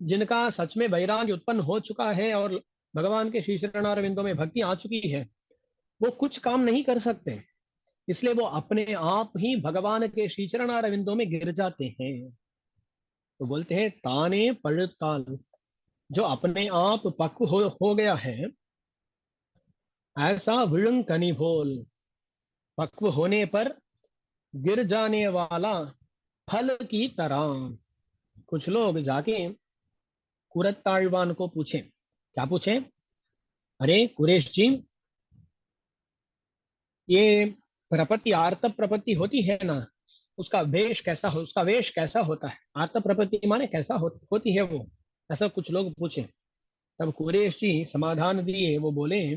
जिनका सच में वैराग्य उत्पन्न हो चुका है और भगवान के श्री चरणारविंदों में भक्ति आ चुकी है, वो कुछ काम नहीं कर सकते। इसलिए वो अपने आप ही भगवान के श्री चरणारविंदों में गिर जाते हैं। तो बोलते हैं ताने पड़ताल, जो अपने आप पक्व हो गया है, ऐसा विழுंग कनी भोल, पक्व होने पर गिर जाने वाला फल की तरह। कुछ लोग जाके कुरत्ताழ்वान को पूछे, क्या पूछे? अरे कुरेश जी, ये प्रपत्ति आर्त प्रपत्ति होती है ना, उसका वेश कैसा होता है? आर्त प्रपत्ति माने कैसा होती है वो? ऐसा कुछ लोग पूछे। तब कुरेश जी समाधान दिए, वो बोले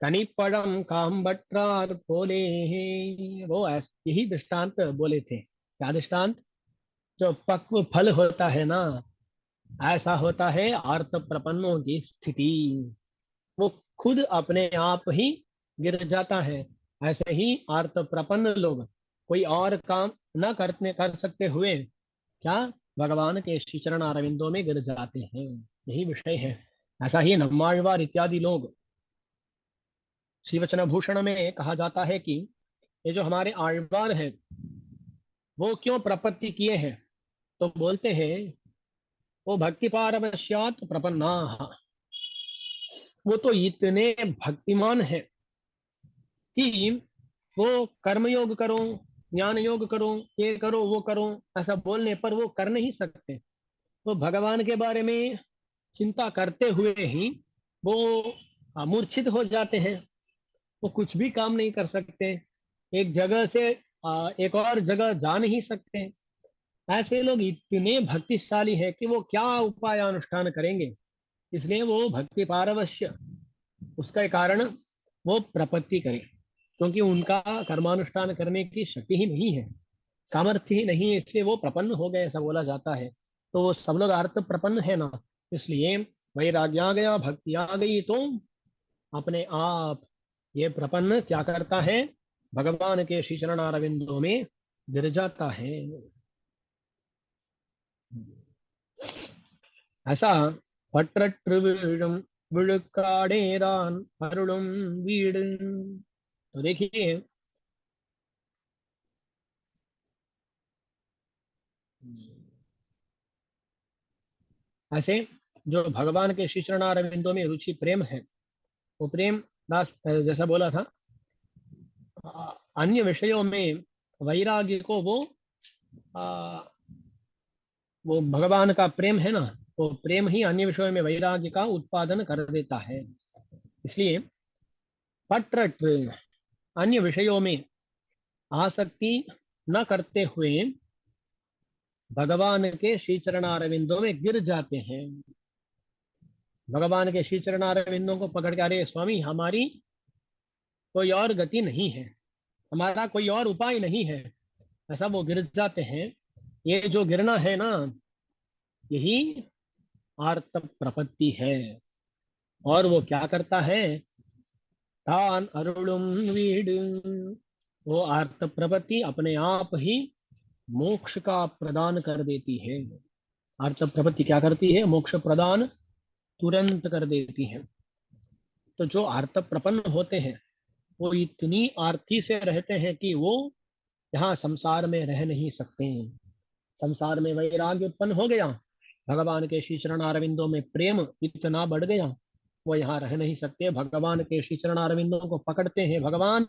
कनिपड़म काम बट्रार बोले हैं। वो यही दृष्टांत बोले थे। क्या दृष्टांत? जो पक्व फल होता है ना, ऐसा होता है आर्त प्रपन्नों की स्थिति। वो खुद अपने आप ही गिर जाता है। ऐसे ही आर्त प्रपन्न लोग कोई और काम न करने कर सकते हुए क्या भगवान के श्री चरण अरविंदों में गिर जाते हैं। यही विषय है। ऐसा ही नम्माழ்वार इत्यादि लोग, श्री वचन भूषण में कहा जाता है कि ये जो हमारे आழ்वार हैं वो क्यों प्रपत्ति किए हैं? तो बोलते हैं वो भक्ति पारवश्यात प्रपन्ना, वो तो इतने भक्तिमान है कि वो कर्मयोग करो, ज्ञान योग करो, ये करो वो करो, ऐसा बोलने पर वो कर नहीं सकते। तो भगवान के बारे में चिंता करते हुए ही वो मूर्छित हो जाते हैं। वो कुछ भी काम नहीं कर सकते, एक जगह से एक और जगह जा नहीं सकते। ऐसे लोग इतने भक्तिशाली है कि वो क्या उपाय अनुष्ठान करेंगे। इसलिए वो भक्ति पारवश्य उसके कारण वो प्रपत्ति करें, क्योंकि उनका कर्मानुष्ठान करने की शक्ति ही नहीं है, सामर्थ्य ही नहीं है, इसलिए वो प्रपन्न हो गए ऐसा बोला जाता है। तो वो सब लोग अर्थ प्रपन्न है ना, इसलिए वैराग्य आ गया, भक्ति आ गई, तो अपने आप ये प्रपन्न क्या करता है? भगवान के श्री चरणारविंदों में गिर जाता है। ऐसा பற்றற்று விழுக்காடேரான் அருளும் வீடு। तो देखिए, ऐसे जो भगवान के श्री चरणारविंदों में रुचि प्रेम है, वो प्रेम दास जैसा बोला था, अन्य विषयों में वैराग्य को आ, वो भगवान का प्रेम है ना, वो प्रेम ही अन्य विषयों में वैराग्य का उत्पादन कर देता है। इसलिए पत्रट अन्य विषयों में आसक्ति न करते हुए भगवान के श्री चरणारविंदों में गिर जाते हैं। भगवान के श्री चरणारविंदों को पकड़ के, अरे स्वामी हमारी कोई और गति नहीं है, हमारा कोई और उपाय नहीं है, ऐसा वो गिर जाते हैं। ये जो गिरना है ना, यही आर्त प्रपत्ति है। और वो क्या करता है? तान अरुणुम वीड, वो आर्त प्रपत्ति अपने आप ही मोक्ष का प्रदान कर देती है। आर्त प्रपत्ति क्या करती है? मोक्ष प्रदान तुरंत कर देती है। तो जो आर्त प्रपन्न होते हैं वो इतनी आरती से रहते हैं कि वो यहाँ संसार में रह नहीं सकते। संसार में वैराग्य उत्पन्न हो गया, भगवान के श्री चरणारविंदों में प्रेम इतना बढ़ गया, वो यहाँ रह नहीं सकते। भगवान के श्री चरणारविंदों को पकड़ते हैं, भगवान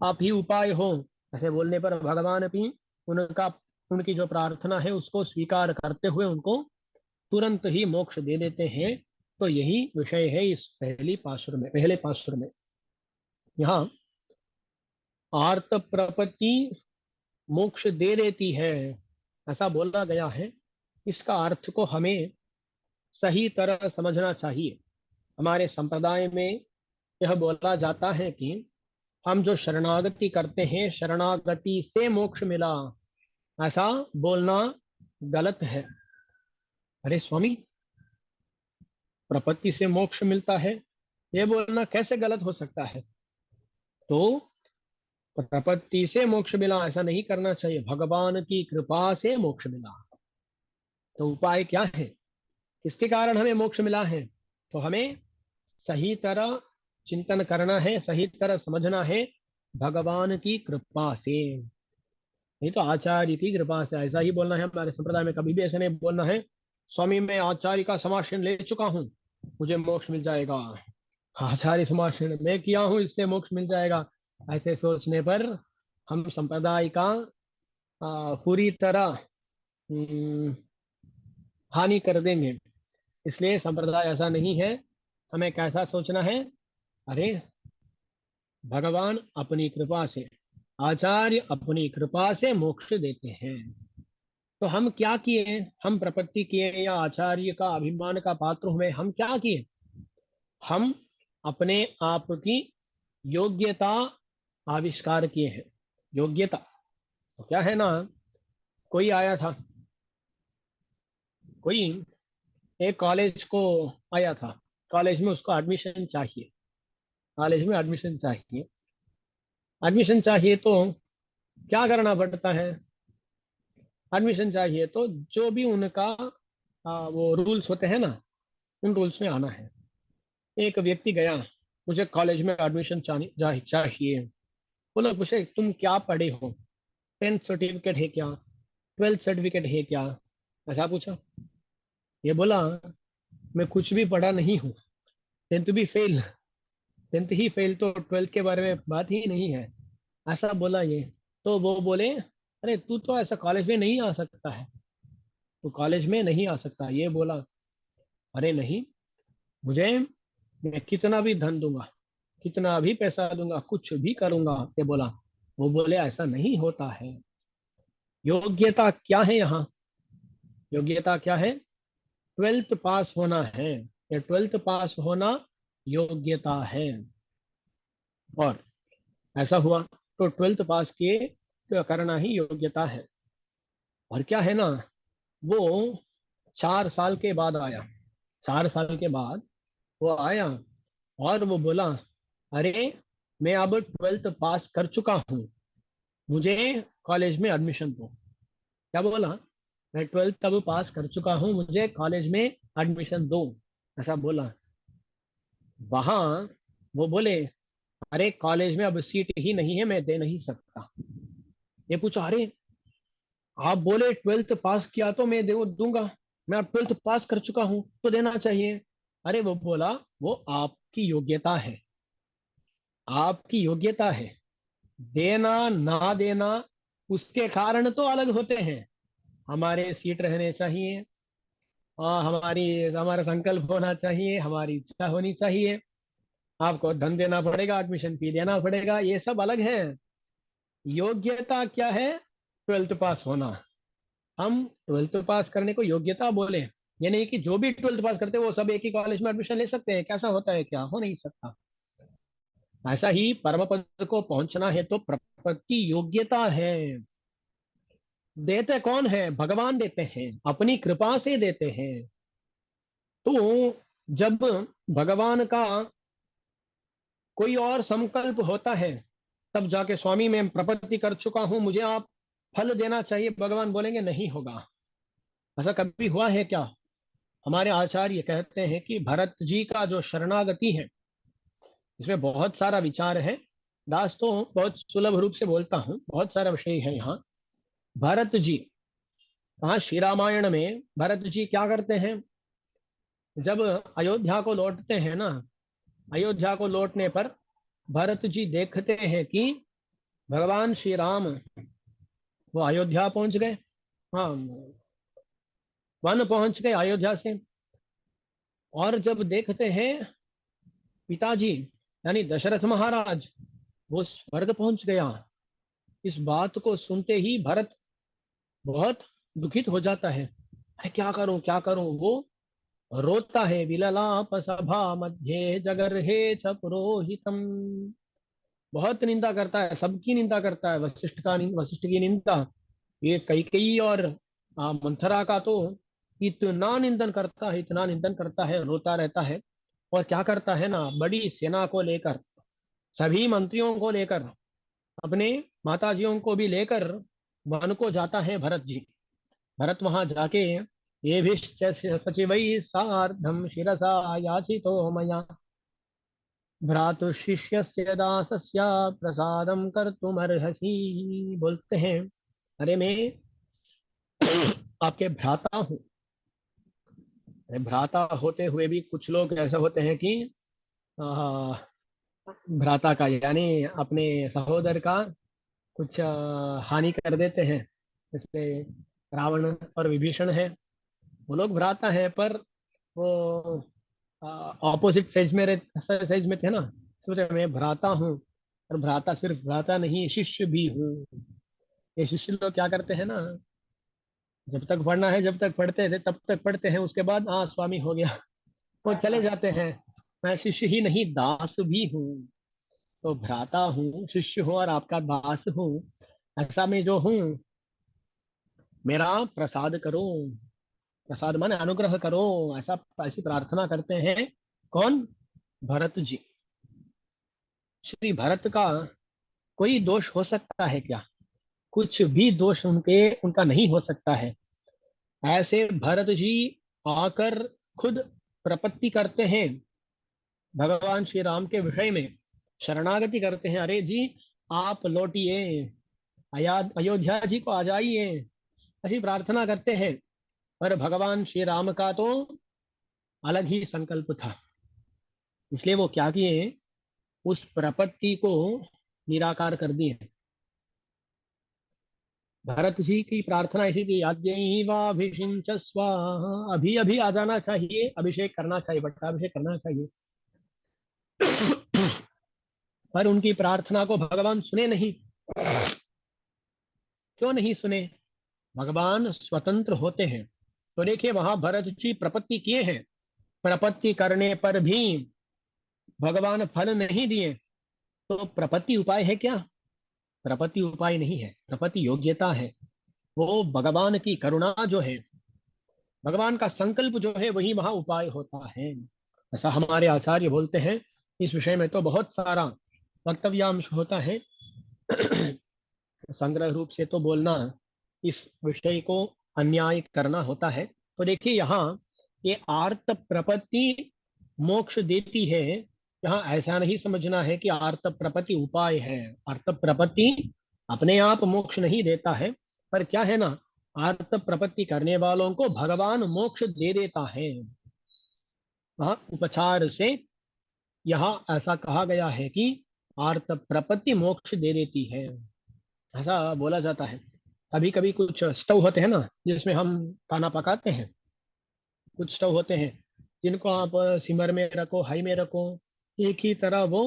आप ही उपाय हो। ऐसे बोलने पर भगवान भी उनका उनकी जो प्रार्थना है उसको स्वीकार करते हुए उनको तुरंत ही मोक्ष दे देते हैं। तो यही विषय है इस पहले पाशुर में। यहाँ आर्त प्रपत्ति मोक्ष दे देती है ऐसा बोला गया है। इसका अर्थ को हमें सही तरह समझना चाहिए। हमारे संप्रदाय में यह बोला जाता है कि हम जो शरणागति करते हैं, शरणागति से मोक्ष मिला, ऐसा बोलना गलत है। अरे स्वामी, प्रपत्ति से मोक्ष मिलता है, ये बोलना कैसे गलत हो सकता है? तो प्रपत्ति से मोक्ष मिला ऐसा नहीं करना चाहिए, भगवान की कृपा से मोक्ष मिला। तो उपाय क्या है? किसके कारण हमें मोक्ष मिला है? तो हमें सही तरह चिंतन करना है, सही तरह समझना है, भगवान की कृपा से। नहीं तो आचार्य की कृपा से, ऐसा ही बोलना है। हमारे संप्रदाय में कभी भी ऐसा नहीं बोलना है स्वामी मैं आचार्य का समाशन ले चुका हूँ, मुझे मोक्ष मिल जाएगा, आचार्य समाशन मैं किया हूँ इससे मोक्ष मिल जाएगा। ऐसे सोचने पर हम संप्रदाय का पूरी तरह हानि कर देंगे। इसलिए संप्रदाय ऐसा नहीं है। हमें कैसा सोचना है? अरे भगवान अपनी कृपा से, आचार्य अपनी कृपा से मोक्ष देते हैं। तो हम क्या किए? हम प्रपत्ति किए या आचार्य का अभिमान का पात्र हुए? हम क्या किए? हम अपने आप की योग्यता आविष्कार किए हैं। योग्यता तो क्या है ना, कोई आया था, कोई एक कॉलेज को आया था, कॉलेज में उसको एडमिशन चाहिए, कॉलेज में एडमिशन चाहिए। एडमिशन चाहिए तो क्या करना पड़ता है? एडमिशन चाहिए तो जो भी उनका वो रूल्स होते हैं ना, उन रूल्स में आना है। एक व्यक्ति गया, मुझे कॉलेज में एडमिशन चाहिए। बोला, पूछे तुम क्या पढ़े हो? 10th सर्टिफिकेट है क्या? 12th सर्टिफिकेट है क्या? ऐसा पूछा। ये बोला, मैं कुछ भी पढ़ा नहीं हूँ, 10th भी फेल, 10th ही फेल तो 12th के बारे में बात ही नहीं है, ऐसा बोला ये। तो वो बोले, अरे तू तो ऐसा कॉलेज में नहीं आ सकता है, तू कॉलेज में नहीं आ सकता, ये बोला। अरे नहीं, मुझे, मैं कितना भी धन दूंगा, कितना भी पैसा दूंगा, कुछ भी करूंगा, ये बोला। वो बोले ऐसा नहीं होता है। योग्यता क्या है यहाँ? योग्यता क्या है? 12th पास होना है, या 12th पास होना योग्यता है। और ऐसा हुआ तो 12th पास किए तो करना ही योग्यता है। और क्या है ना, वो 4 साल के बाद आया, 4 साल के बाद वो आया और वो बोला, अरे मैं अब 12th पास कर चुका हूँ, मुझे कॉलेज में एडमिशन दो। क्या बोला? मैं 12th अब पास कर चुका हूँ, मुझे कॉलेज में एडमिशन दो, ऐसा बोला। वहां वो बोले, अरे कॉलेज में अब सीट ही नहीं है, मैं दे नहीं सकता। ये पूछा, अरे आप बोले 12th पास किया तो मैं दे दूंगा, मैं अब 12th पास कर चुका हूं तो देना चाहिए। अरे वो बोला, वो आपकी योग्यता है, आपकी योग्यता है, देना ना देना उसके कारण तो अलग होते हैं। हमारे सीट रहने चाहिए, और हमारा संकल्प होना चाहिए, हमारी इच्छा होनी चाहिए। आपको धन देना पड़ेगा, एडमिशन फी देना पड़ेगा, ये सब अलग है। योग्यता क्या है? ट्वेल्थ पास होना। हम ट्वेल्थ पास करने को योग्यता बोले, ये नहीं कि जो भी ट्वेल्थ पास करते हैं वो सब एक ही कॉलेज में एडमिशन ले सकते हैं। कैसा होता है? क्या हो नहीं सकता। ऐसा ही परम पद को पहुंचना है तो प्रपत्ति योग्यता है। देते कौन है? भगवान देते हैं, अपनी कृपा से देते हैं। तो जब भगवान का कोई और संकल्प होता है, तब जाके स्वामी मैं प्रपत्ति कर चुका हूं, मुझे आप फल देना चाहिए, भगवान बोलेंगे नहीं होगा। ऐसा कभी हुआ है क्या? हमारे आचार्य कहते हैं कि भरत जी का जो शरणागति है, इसमें बहुत सारा विचार है। दास तो बहुत सुलभ रूप से बोलता हूँ, बहुत सारा विषय है यहाँ। भरत जी, वहाँ श्री रामायण में भरत जी क्या करते हैं? जब अयोध्या को लौटते हैं ना, अयोध्या को लौटने पर भरत जी देखते हैं कि भगवान श्री राम वो अयोध्या पहुंच गए। हाँ, वन पहुंच गए अयोध्या से। और जब देखते हैं पिताजी यानी दशरथ महाराज वो स्वर्ग पहुंच गया, इस बात को सुनते ही भरत बहुत दुखित हो जाता है। अरे क्या करूं क्या करूं, वो रोता है। विललाप सभा मध्य जगर्हे च पुरोहितम। बहुत निंदा करता है, सबकी निंदा करता है। वशिष्ठ की निंदा, ये कैकेयी और मंथरा का तो इतना निंदन करता है, इतना निंदन करता है, रोता रहता है। और क्या करता है ना, बड़ी सेना को लेकर, सभी मंत्रियों को लेकर, अपने माताजियों को भी लेकर वन को जाता है भरत जी। भरत वहां जाके ये भी सचिव सार्धम शिरसा याचितो मया भ्रातुशिष्यस्य दासस्य प्रसादम कर्तुमर्हसि, बोलते हैं अरे मैं आपके भ्राता हूँ। अरे भ्राता होते हुए भी कुछ लोग ऐसे होते हैं कि आ, भ्राता का यानी अपने सहोदर का कुछ हानि कर देते हैं। जैसे रावण और विभीषण है, वो लोग भ्राता है पर वो ऑपोजिट साइज में थे ना। सोचे मैं भ्राता हूँ, और भ्राता सिर्फ भ्राता नहीं शिष्य भी हूँ। ये शिष्य लोग क्या करते हैं ना, जब तक पढ़ना है जब तक पढ़ते थे तब तक पढ़ते हैं, उसके बाद हाँ स्वामी हो गया, वो चले जाते हैं। मैं शिष्य ही नहीं दास भी हूँ। तो भ्राता हूँ, शिष्य हूँ और आपका दास हूँ। ऐसा मैं जो हूँ, मेरा प्रसाद करो। प्रसाद माने अनुग्रह करो, ऐसा ऐसी प्रार्थना करते हैं। कौन? भरत जी। श्री भरत का कोई दोष हो सकता है क्या? कुछ भी दोष उनका नहीं हो सकता है। ऐसे भरत जी आकर खुद प्रपत्ति करते हैं भगवान श्री राम के विषय में, शरणागति करते हैं। अरे जी आप लौटिए, अयोध्या जी को आ जाइए, ऐसी प्रार्थना करते हैं। पर भगवान श्री राम का तो अलग ही संकल्प था, इसलिए वो क्या किए, उस प्रपत्ति को निराकार कर दिए। भरत जी की प्रार्थना ऐसी थी, अद्यैवाभिषिञ्च स्वाहा, अभी अभी आ जाना चाहिए, अभिषेक करना चाहिए, पट्टाभिषेक करना चाहिए। पर उनकी प्रार्थना को भगवान सुने नहीं। क्यों नहीं सुने? भगवान स्वतंत्र होते हैं। तो देखिए वहां भरत जी प्रपत्ति किए हैं, प्रपत्ति करने पर भी भगवान फल नहीं दिए। तो प्रपत्ति उपाय है क्या? प्रपत्ति उपाय नहीं है, प्रपत्ति योग्यता है। वो भगवान की करुणा जो है, भगवान का संकल्प जो है, वही वहां उपाय होता है। ऐसा हमारे आचार्य बोलते हैं। इस विषय में तो बहुत सारा वक्तव्यांश होता है। संग्रह रूप से तो बोलना इस विषय को अन्याय करना होता है। तो देखिए यहाँ ये आर्त प्रपत्ति मोक्ष देती है। यहाँ ऐसा नहीं समझना है कि आर्त प्रपत्ति उपाय है। आर्त प्रपत्ति अपने आप मोक्ष नहीं देता है, पर क्या है ना, आर्त प्रपत्ति करने वालों को भगवान मोक्ष दे देता है। वहाँ उपचार से यहाँ ऐसा कहा गया है कि आर्त प्रपत्ति मोक्ष दे देती है, ऐसा बोला जाता है। कभी कभी कुछ स्टव होते हैं ना जिसमें हम खाना पकाते हैं, कुछ स्टव होते हैं जिनको आप सिमर में रखो, हाई में रखो, एक ही तरह वो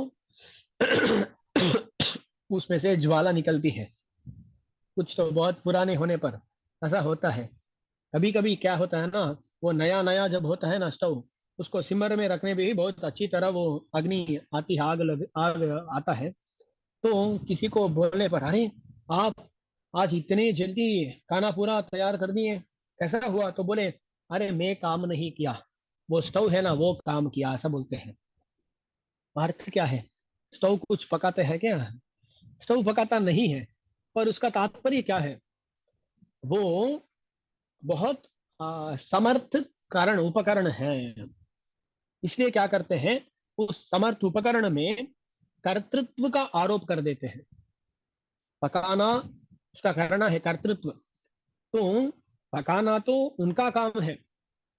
उसमें से ज्वाला निकलती है। कुछ तो बहुत पुराने होने पर ऐसा होता है। कभी कभी क्या होता है ना, वो नया नया जब होता है ना स्टोव, उसको सिमर में रखने में भी बहुत अच्छी तरह वो अग्नि आती है, आग आता है। तो किसी को बोलने पर, अरे आप आज इतने जल्दी खाना पूरा तैयार कर दिए, कैसा हुआ? तो बोले, अरे मैं काम नहीं किया, वो स्टोव है ना वो काम किया, ऐसा बोलते हैं। अर्थ क्या है? स्टोव कुछ पकाते हैं क्या? स्टोव पकाता नहीं है। पर उसका तात्पर्य क्या है? वो बहुत समर्थ कारण उपकरण है। इसलिए क्या करते हैं, उस समर्थ उपकरण में कर्तृत्व का आरोप कर देते हैं। पकाना उसका करना है कर्तृत्व। तो पकाना तो उनका काम है,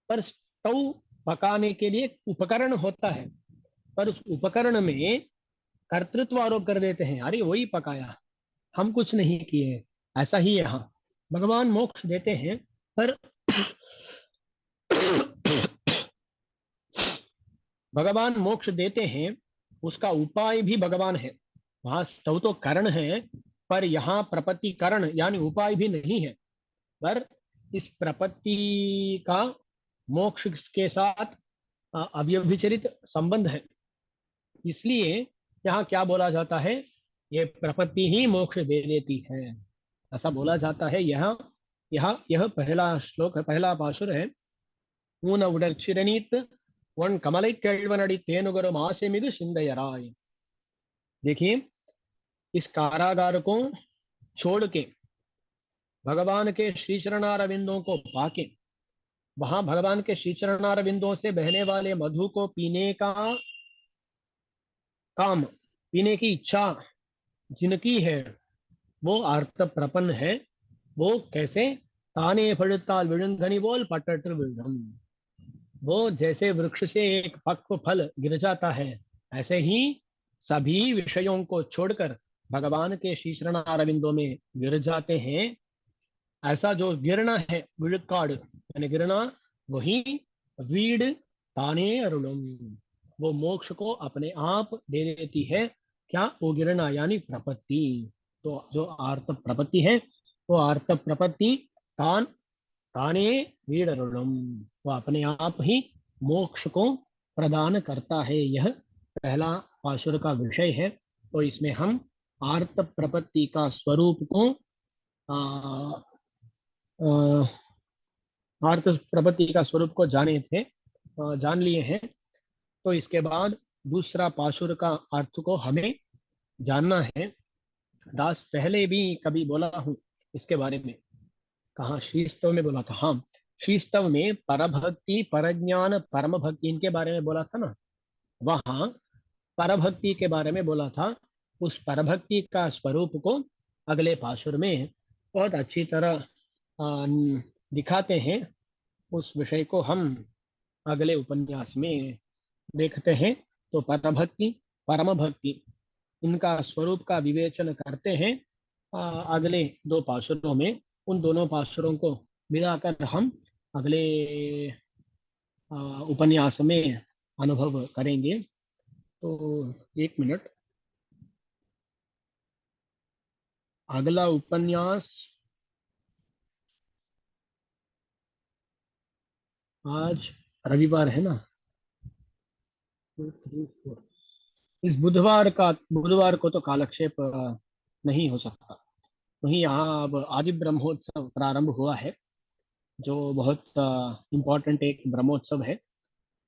पर स्टोव पकाने के लिए उपकरण होता है। पर उस उपकरण में कर्तृत्व आरोप कर देते हैं, अरे वही पकाया, हम कुछ नहीं किए। ऐसा ही यहाँ भगवान मोक्ष देते हैं, पर भगवान मोक्ष देते हैं, उसका उपाय भी भगवान है। वहां स्टव तो करण है, पर यहाँ प्रपत्ति करण यानी उपाय भी नहीं है। पर इस प्रपत्ति का मोक्ष के साथ अव्यभिचरित संबंध है। इसलिए यहाँ क्या बोला जाता है, ये प्रपत्ति ही मोक्ष दे देती है, ऐसा बोला जाता है। यह पहला श्लोक है, पहला पाशुर है। ऊन उडचिरनीत वन कमலை केळवनடி तेनुगरु मासे मिदु सिंधयराय। देखिए, इस कारागार को छोड़ के भगवान के श्री चरणारविंदों को पाके, वहां भगवान के श्री चरणारविंदों से बहने वाले मधु को पीने का काम, पीने की इच्छा जिनकी है, वो आर्त प्रपन्न है। वो कैसे? ताने फड़ताल विழுங்கனி बोल पटट विழும்। वो जैसे वृक्ष से एक पक्व फल गिर जाता है, ऐसे ही सभी विषयों को छोड़कर भगवान के श्री चरणारविंदों में गिर जाते हैं। ऐसा जो गिरना है, विழுக்காடு यानी गिरना, वही वीड ताने अरुणम, वो मोक्ष को अपने आप दे देती है। क्या? वो गिरना यानी प्रपत्ति। तो जो आर्त प्रपत्ति है, वो आर्त प्रपत्ति तान ताने वीड अरुणम, वो अपने आप ही मोक्ष को प्रदान करता है। यह पहला पाशुर का विषय है। तो इसमें हम आर्त प्रपत्ति का स्वरूप को आ, अर्थ प्रपत्ति का स्वरूप को जाने थे, जान लिए हैं। तो इसके बाद दूसरा पाशुर का अर्थ को हमें जानना है। दास पहले भी कभी बोला हूँ इसके बारे में। कहा? श्रीस्तव में बोला था। हाँ, श्रीस्तव में परभक्ति परज्ञान परम भक्ति इनके बारे में बोला था ना। वहाँ परभक्ति के बारे में बोला था। उस परभक्ति का स्वरूप को अगले पाशुर में बहुत अच्छी तरह दिखाते हैं। उस विषय को हम अगले उपन्यास में देखते हैं। तो परभक्ति परम भक्ति इनका स्वरूप का विवेचन करते हैं अगले दो पाशुरों में। उन दोनों पाशुरों को मिलाकर हम अगले उपन्यास में अनुभव करेंगे। तो एक मिनट, अगला उपन्यास आज रविवार है ना, 2, 3, 4, इस बुधवार को तो कालक्षेप नहीं हो सकता। वहीं यहाँ अब आदि ब्रह्मोत्सव प्रारंभ हुआ है, जो बहुत इम्पोर्टेंट एक ब्रह्मोत्सव है।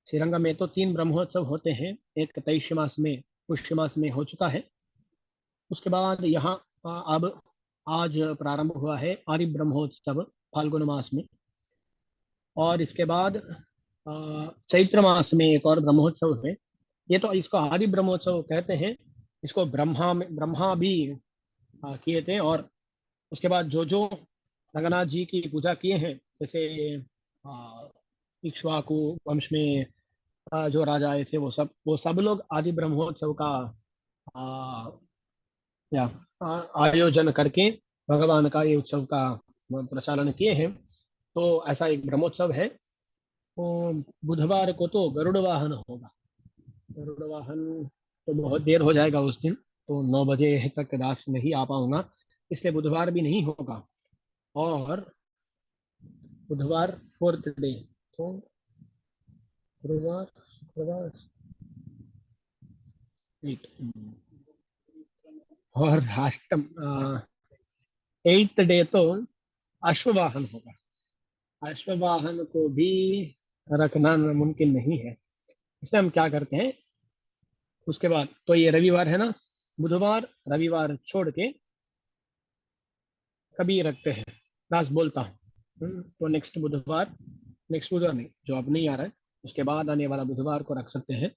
श्रीरंग में तो 3 ब्रह्मोत्सव होते हैं। एक तैश मास में, पुष्य मास में हो चुका है। उसके बाद यहाँ अब आज प्रारंभ हुआ है आदि ब्रह्मोत्सव फाल्गुन मास में। और इसके बाद चैत्र मास में एक और ब्रह्मोत्सव है। ये तो इसको आदि ब्रह्मोत्सव कहते हैं। इसको ब्रह्मा भी किए थे। और उसके बाद जो जो रंगनाथ जी की पूजा किए हैं, जैसे आ, इक्ष्वाकु वंश में जो राजा आए थे, वो सब लोग आदि ब्रह्मोत्सव का आ, या आयोजन करके भगवान का ये उत्सव का प्रचालन किए हैं। तो ऐसा एक ब्रह्मोत्सव है। तो बुधवार को तो गरुड़ वाहन होगा। गरुड़ वाहन तो बहुत देर हो जाएगा उस दिन, तो 9 बजे तक दास नहीं आ पाऊंगा, इसलिए बुधवार भी नहीं होगा। और बुधवार फोर्थ डे, तो गुरुवार शुक्रवार एट, और अष्टम, 8th डे तो अश्ववाहन होगा। अश्ववाहन को भी रखना मुमकिन नहीं है, इसलिए हम क्या करते हैं, उसके बाद तो ये रविवार है ना, बुधवार रविवार छोड़ के कभी रखते हैं, लास्ट बोलता हूँ। तो नेक्स्ट बुधवार नहीं, जो अब नहीं आ रहा है, उसके बाद आने वाला बुधवार को रख सकते हैं।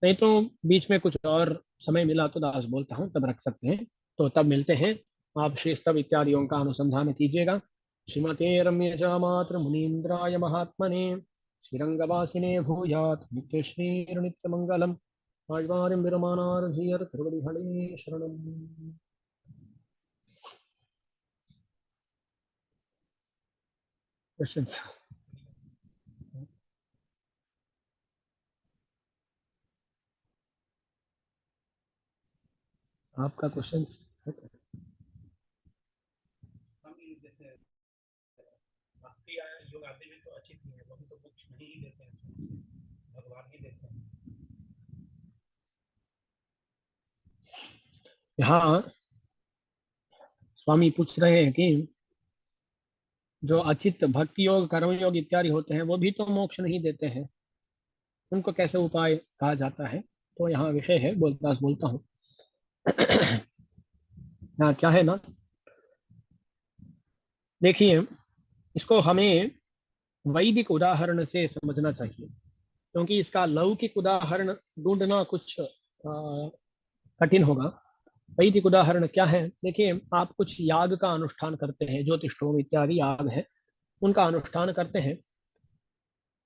नहीं तो बीच में कुछ और समय मिला तो दास बोलता हूँ तब रख सकते हैं। तो तब मिलते हैं। आप श्री स्तव इत्यादियों का अनुसंधान कीजिएगा। श्रीमते रम्य मात्र मुनीन्द्राय महात्मने श्रीरंगवासिने भूयात नित्य श्री नित्य मंगलम आழ்வாரும் विरमानार धीयर திருவடிகளே शरणम। क्वेश्चन? आपका क्वेश्चन? जैसे भक्ति योग आदि में तो अच्छी थी, वो भी तो मोक्ष नहीं ही देते हैं, भगवान ही देते हैं। यहाँ स्वामी पूछ रहे हैं कि जो अचित भक्ति योग कर्म योग इत्यादि होते हैं वो भी तो मोक्ष नहीं देते हैं, उनको कैसे उपाय कहा जाता है? तो यहाँ विषय है, बोलता हूँ। यहाँ क्या है ना, देखिए, इसको हमें वैदिक उदाहरण से समझना चाहिए, क्योंकि इसका लौकिक उदाहरण ढूंढना कुछ कठिन होगा। वैदिक उदाहरण क्या है? देखिए, आप कुछ याग का अनुष्ठान करते हैं, ज्योतिषोम इत्यादि याग है, उनका अनुष्ठान करते हैं।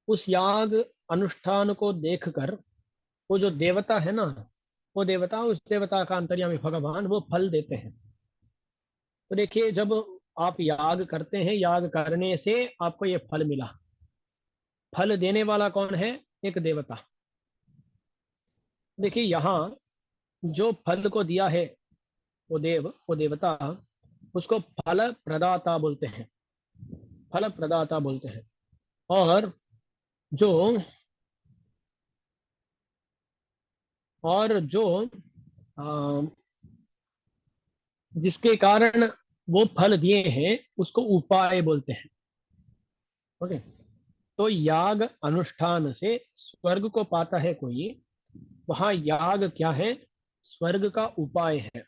उस याग अनुष्ठान को देखकर वो जो देवता है ना, वो देवता, उस देवता का अंतर्यामी भगवान वो फल देते हैं। तो देखिए, जब आप याग करते हैं, याग करने से आपको ये फल मिला, फल देने वाला कौन है? एक देवता। देखिए, यहाँ जो फल को दिया है वो देवता, उसको फल प्रदाता बोलते हैं, फल प्रदाता बोलते हैं। और जो और जो आ, जिसके कारण वो फल दिए हैं उसको उपाय बोलते हैं। ओके। तो याग अनुष्ठान से स्वर्ग को पाता है कोई, वहां याग क्या है? स्वर्ग का उपाय है।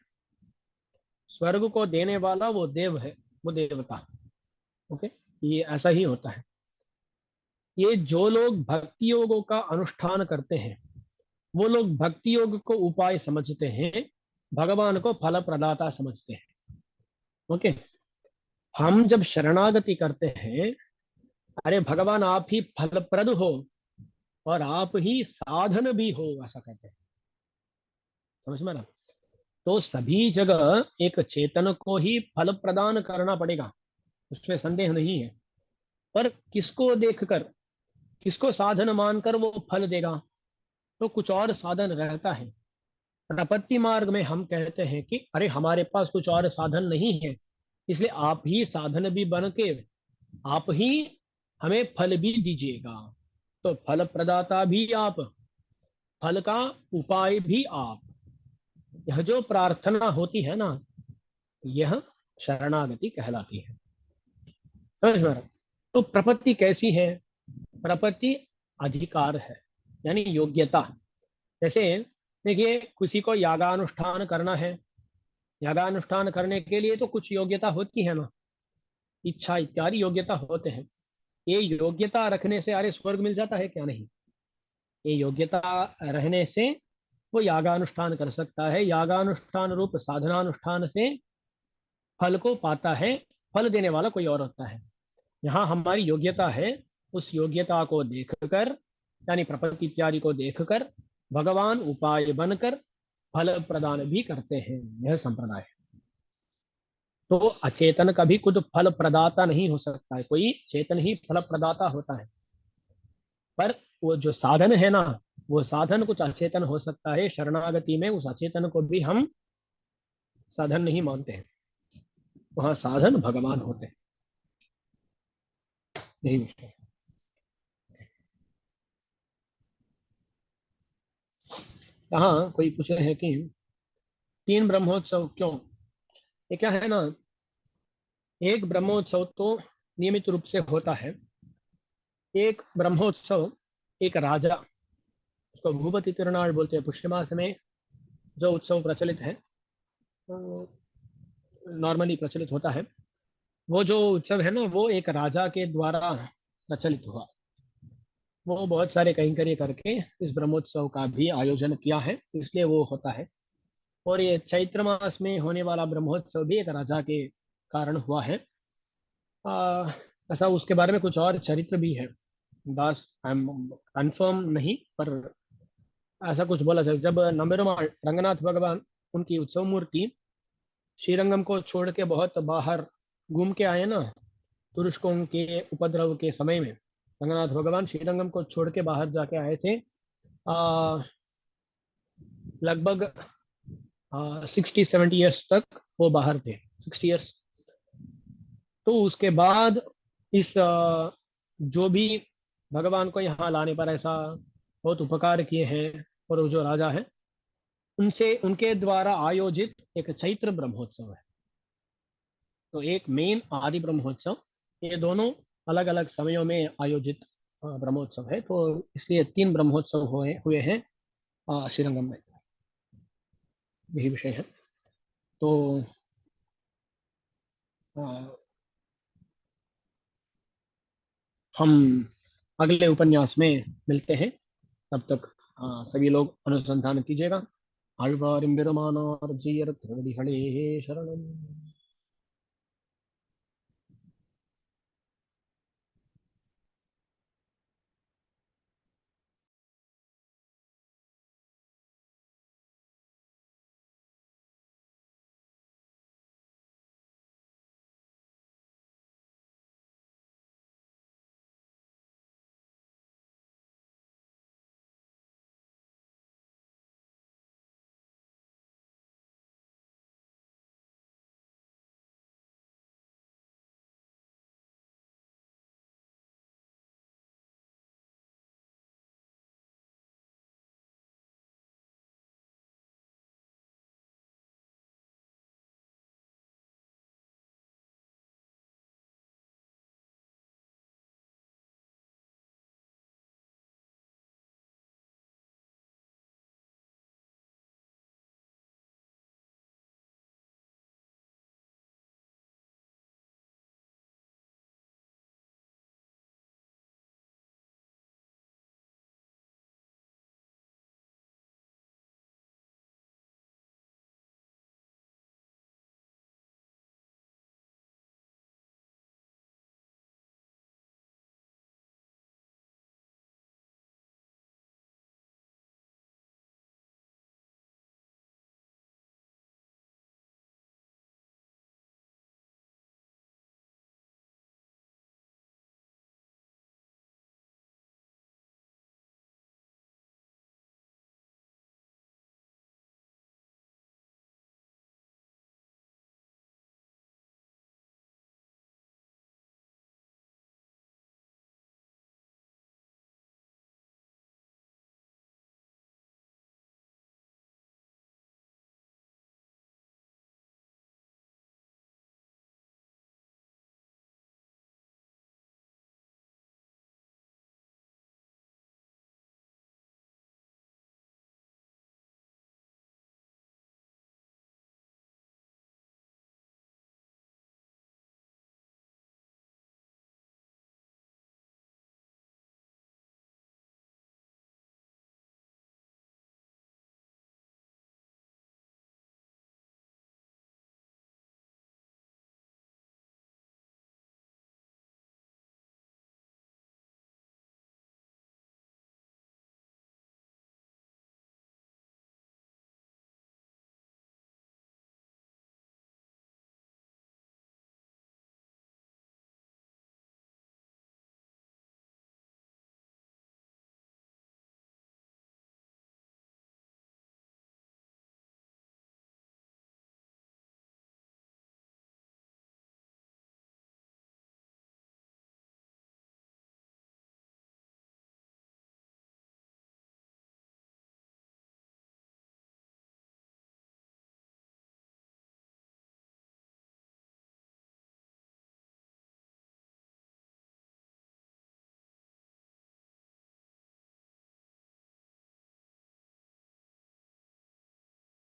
स्वर्ग को देने वाला वो देव है, वो देवता। ओके। ये ऐसा ही होता है। ये जो लोग भक्ति योगों का अनुष्ठान करते हैं, वो लोग भक्ति योग को उपाय समझते हैं, भगवान को फल प्रदाता समझते हैं। ओके। हम जब शरणागति करते हैं, अरे भगवान आप ही फलप्रद हो और आप ही साधन भी हो, ऐसा कहते हैं। समझ में ना? तो सभी जगह एक चेतन को ही फल प्रदान करना पड़ेगा, उसमें संदेह नहीं है। पर किसको देखकर, किसको साधन मानकर वो फल देगा? तो कुछ और साधन रहता है। प्रपत्ति मार्ग में हम कहते हैं कि अरे हमारे पास कुछ और साधन नहीं है, इसलिए आप ही साधन भी बन के आप ही हमें फल भी दीजिएगा। तो फल प्रदाता भी आप, फल का उपाय भी आप। यह जो प्रार्थना होती है ना, यह शरणागति कहलाती है। समझ में? तो प्रपत्ति कैसी है? प्रपत्ति अधिकार है, यानी योग्यता। जैसे देखिए, किसी को यागानुष्ठान करना है, यागानुष्ठान करने के लिए तो कुछ योग्यता होती है ना, इच्छा इत्यादि योग्यता होते हैं। ये योग्यता रखने से अरे स्वर्ग मिल जाता है क्या? नहीं। ये योग्यता रहने से वो यागानुष्ठान कर सकता है, यागानुष्ठान रूप साधनानुष्ठान से फल को पाता है। फल देने वाला कोई और होता है। यहाँ हमारी योग्यता है, उस योग्यता को देखकर, यानी प्रपत्ति इत्यादि को देखकर भगवान उपाय बनकर फल प्रदान भी करते हैं। यह संप्रदाय है। तो अचेतन कभी खुद फल प्रदाता नहीं हो सकता है, कोई चेतन ही फल प्रदाता होता है। पर वो जो साधन है ना, वो साधन कुछ अचेतन हो सकता है, शरणागति में उस अचेतन को भी हम साधन नहीं मानते हैं, वहां साधन भगवान होते हैं। यही विषय। यहाँ कोई पूछे है कि तीन ब्रह्मोत्सव क्यों? ये क्या है ना, एक ब्रह्मोत्सव तो नियमित रूप से होता है। एक ब्रह्मोत्सव, एक राजा, उसको भूपति तिरुनाल बोलते हैं, पुष्य मास में जो उत्सव प्रचलित है, नॉर्मली प्रचलित होता है, वो जो उत्सव है ना, वो एक राजा के द्वारा प्रचलित हुआ। वो बहुत सारे कैंकर्य करके इस ब्रह्मोत्सव का भी आयोजन किया है, इसलिए वो होता है। और ये चैत्र मास में होने वाला ब्रह्मोत्सव भी एक राजा के कारण हुआ है। आ, ऐसा उसके बारे में कुछ और चरित्र भी है, बस आई एम कंफर्म नहीं, पर ऐसा कुछ बोला जाए। जब नंबेरुमाल रंगनाथ भगवान, उनकी उत्सव मूर्ति श्रीरंगम को छोड़ के बहुत बाहर घूम के आए ना, तुरुष्कों के उपद्रव के समय में रंगनाथ भगवान श्रीरंगम को छोड़ के बाहर जाके आए थे। आ, लगभग 60-70 ईयर्स तक वो बाहर थे, 60 ईयर्स। तो उसके बाद इस जो भी भगवान को यहाँ लाने पर ऐसा बहुत उपकार किए हैं, और वो जो राजा है, उनसे उनके द्वारा आयोजित एक चैत्र ब्रह्मोत्सव है। तो एक मेन आदि ब्रह्मोत्सव, ये दोनों अलग अलग समयों में आयोजित ब्रह्मोत्सव है। तो इसलिए तीन ब्रह्मोत्सव हुए हुए हैं श्रीरंगम में। यही विषय है। तो अ, हम अगले उपन्यास में मिलते हैं। तब तक सभी लोग अनुसंधान कीजिएगा। आழ்வார் எம்பெருமானார் ஜீயர் திருவடிகளே சரணம்।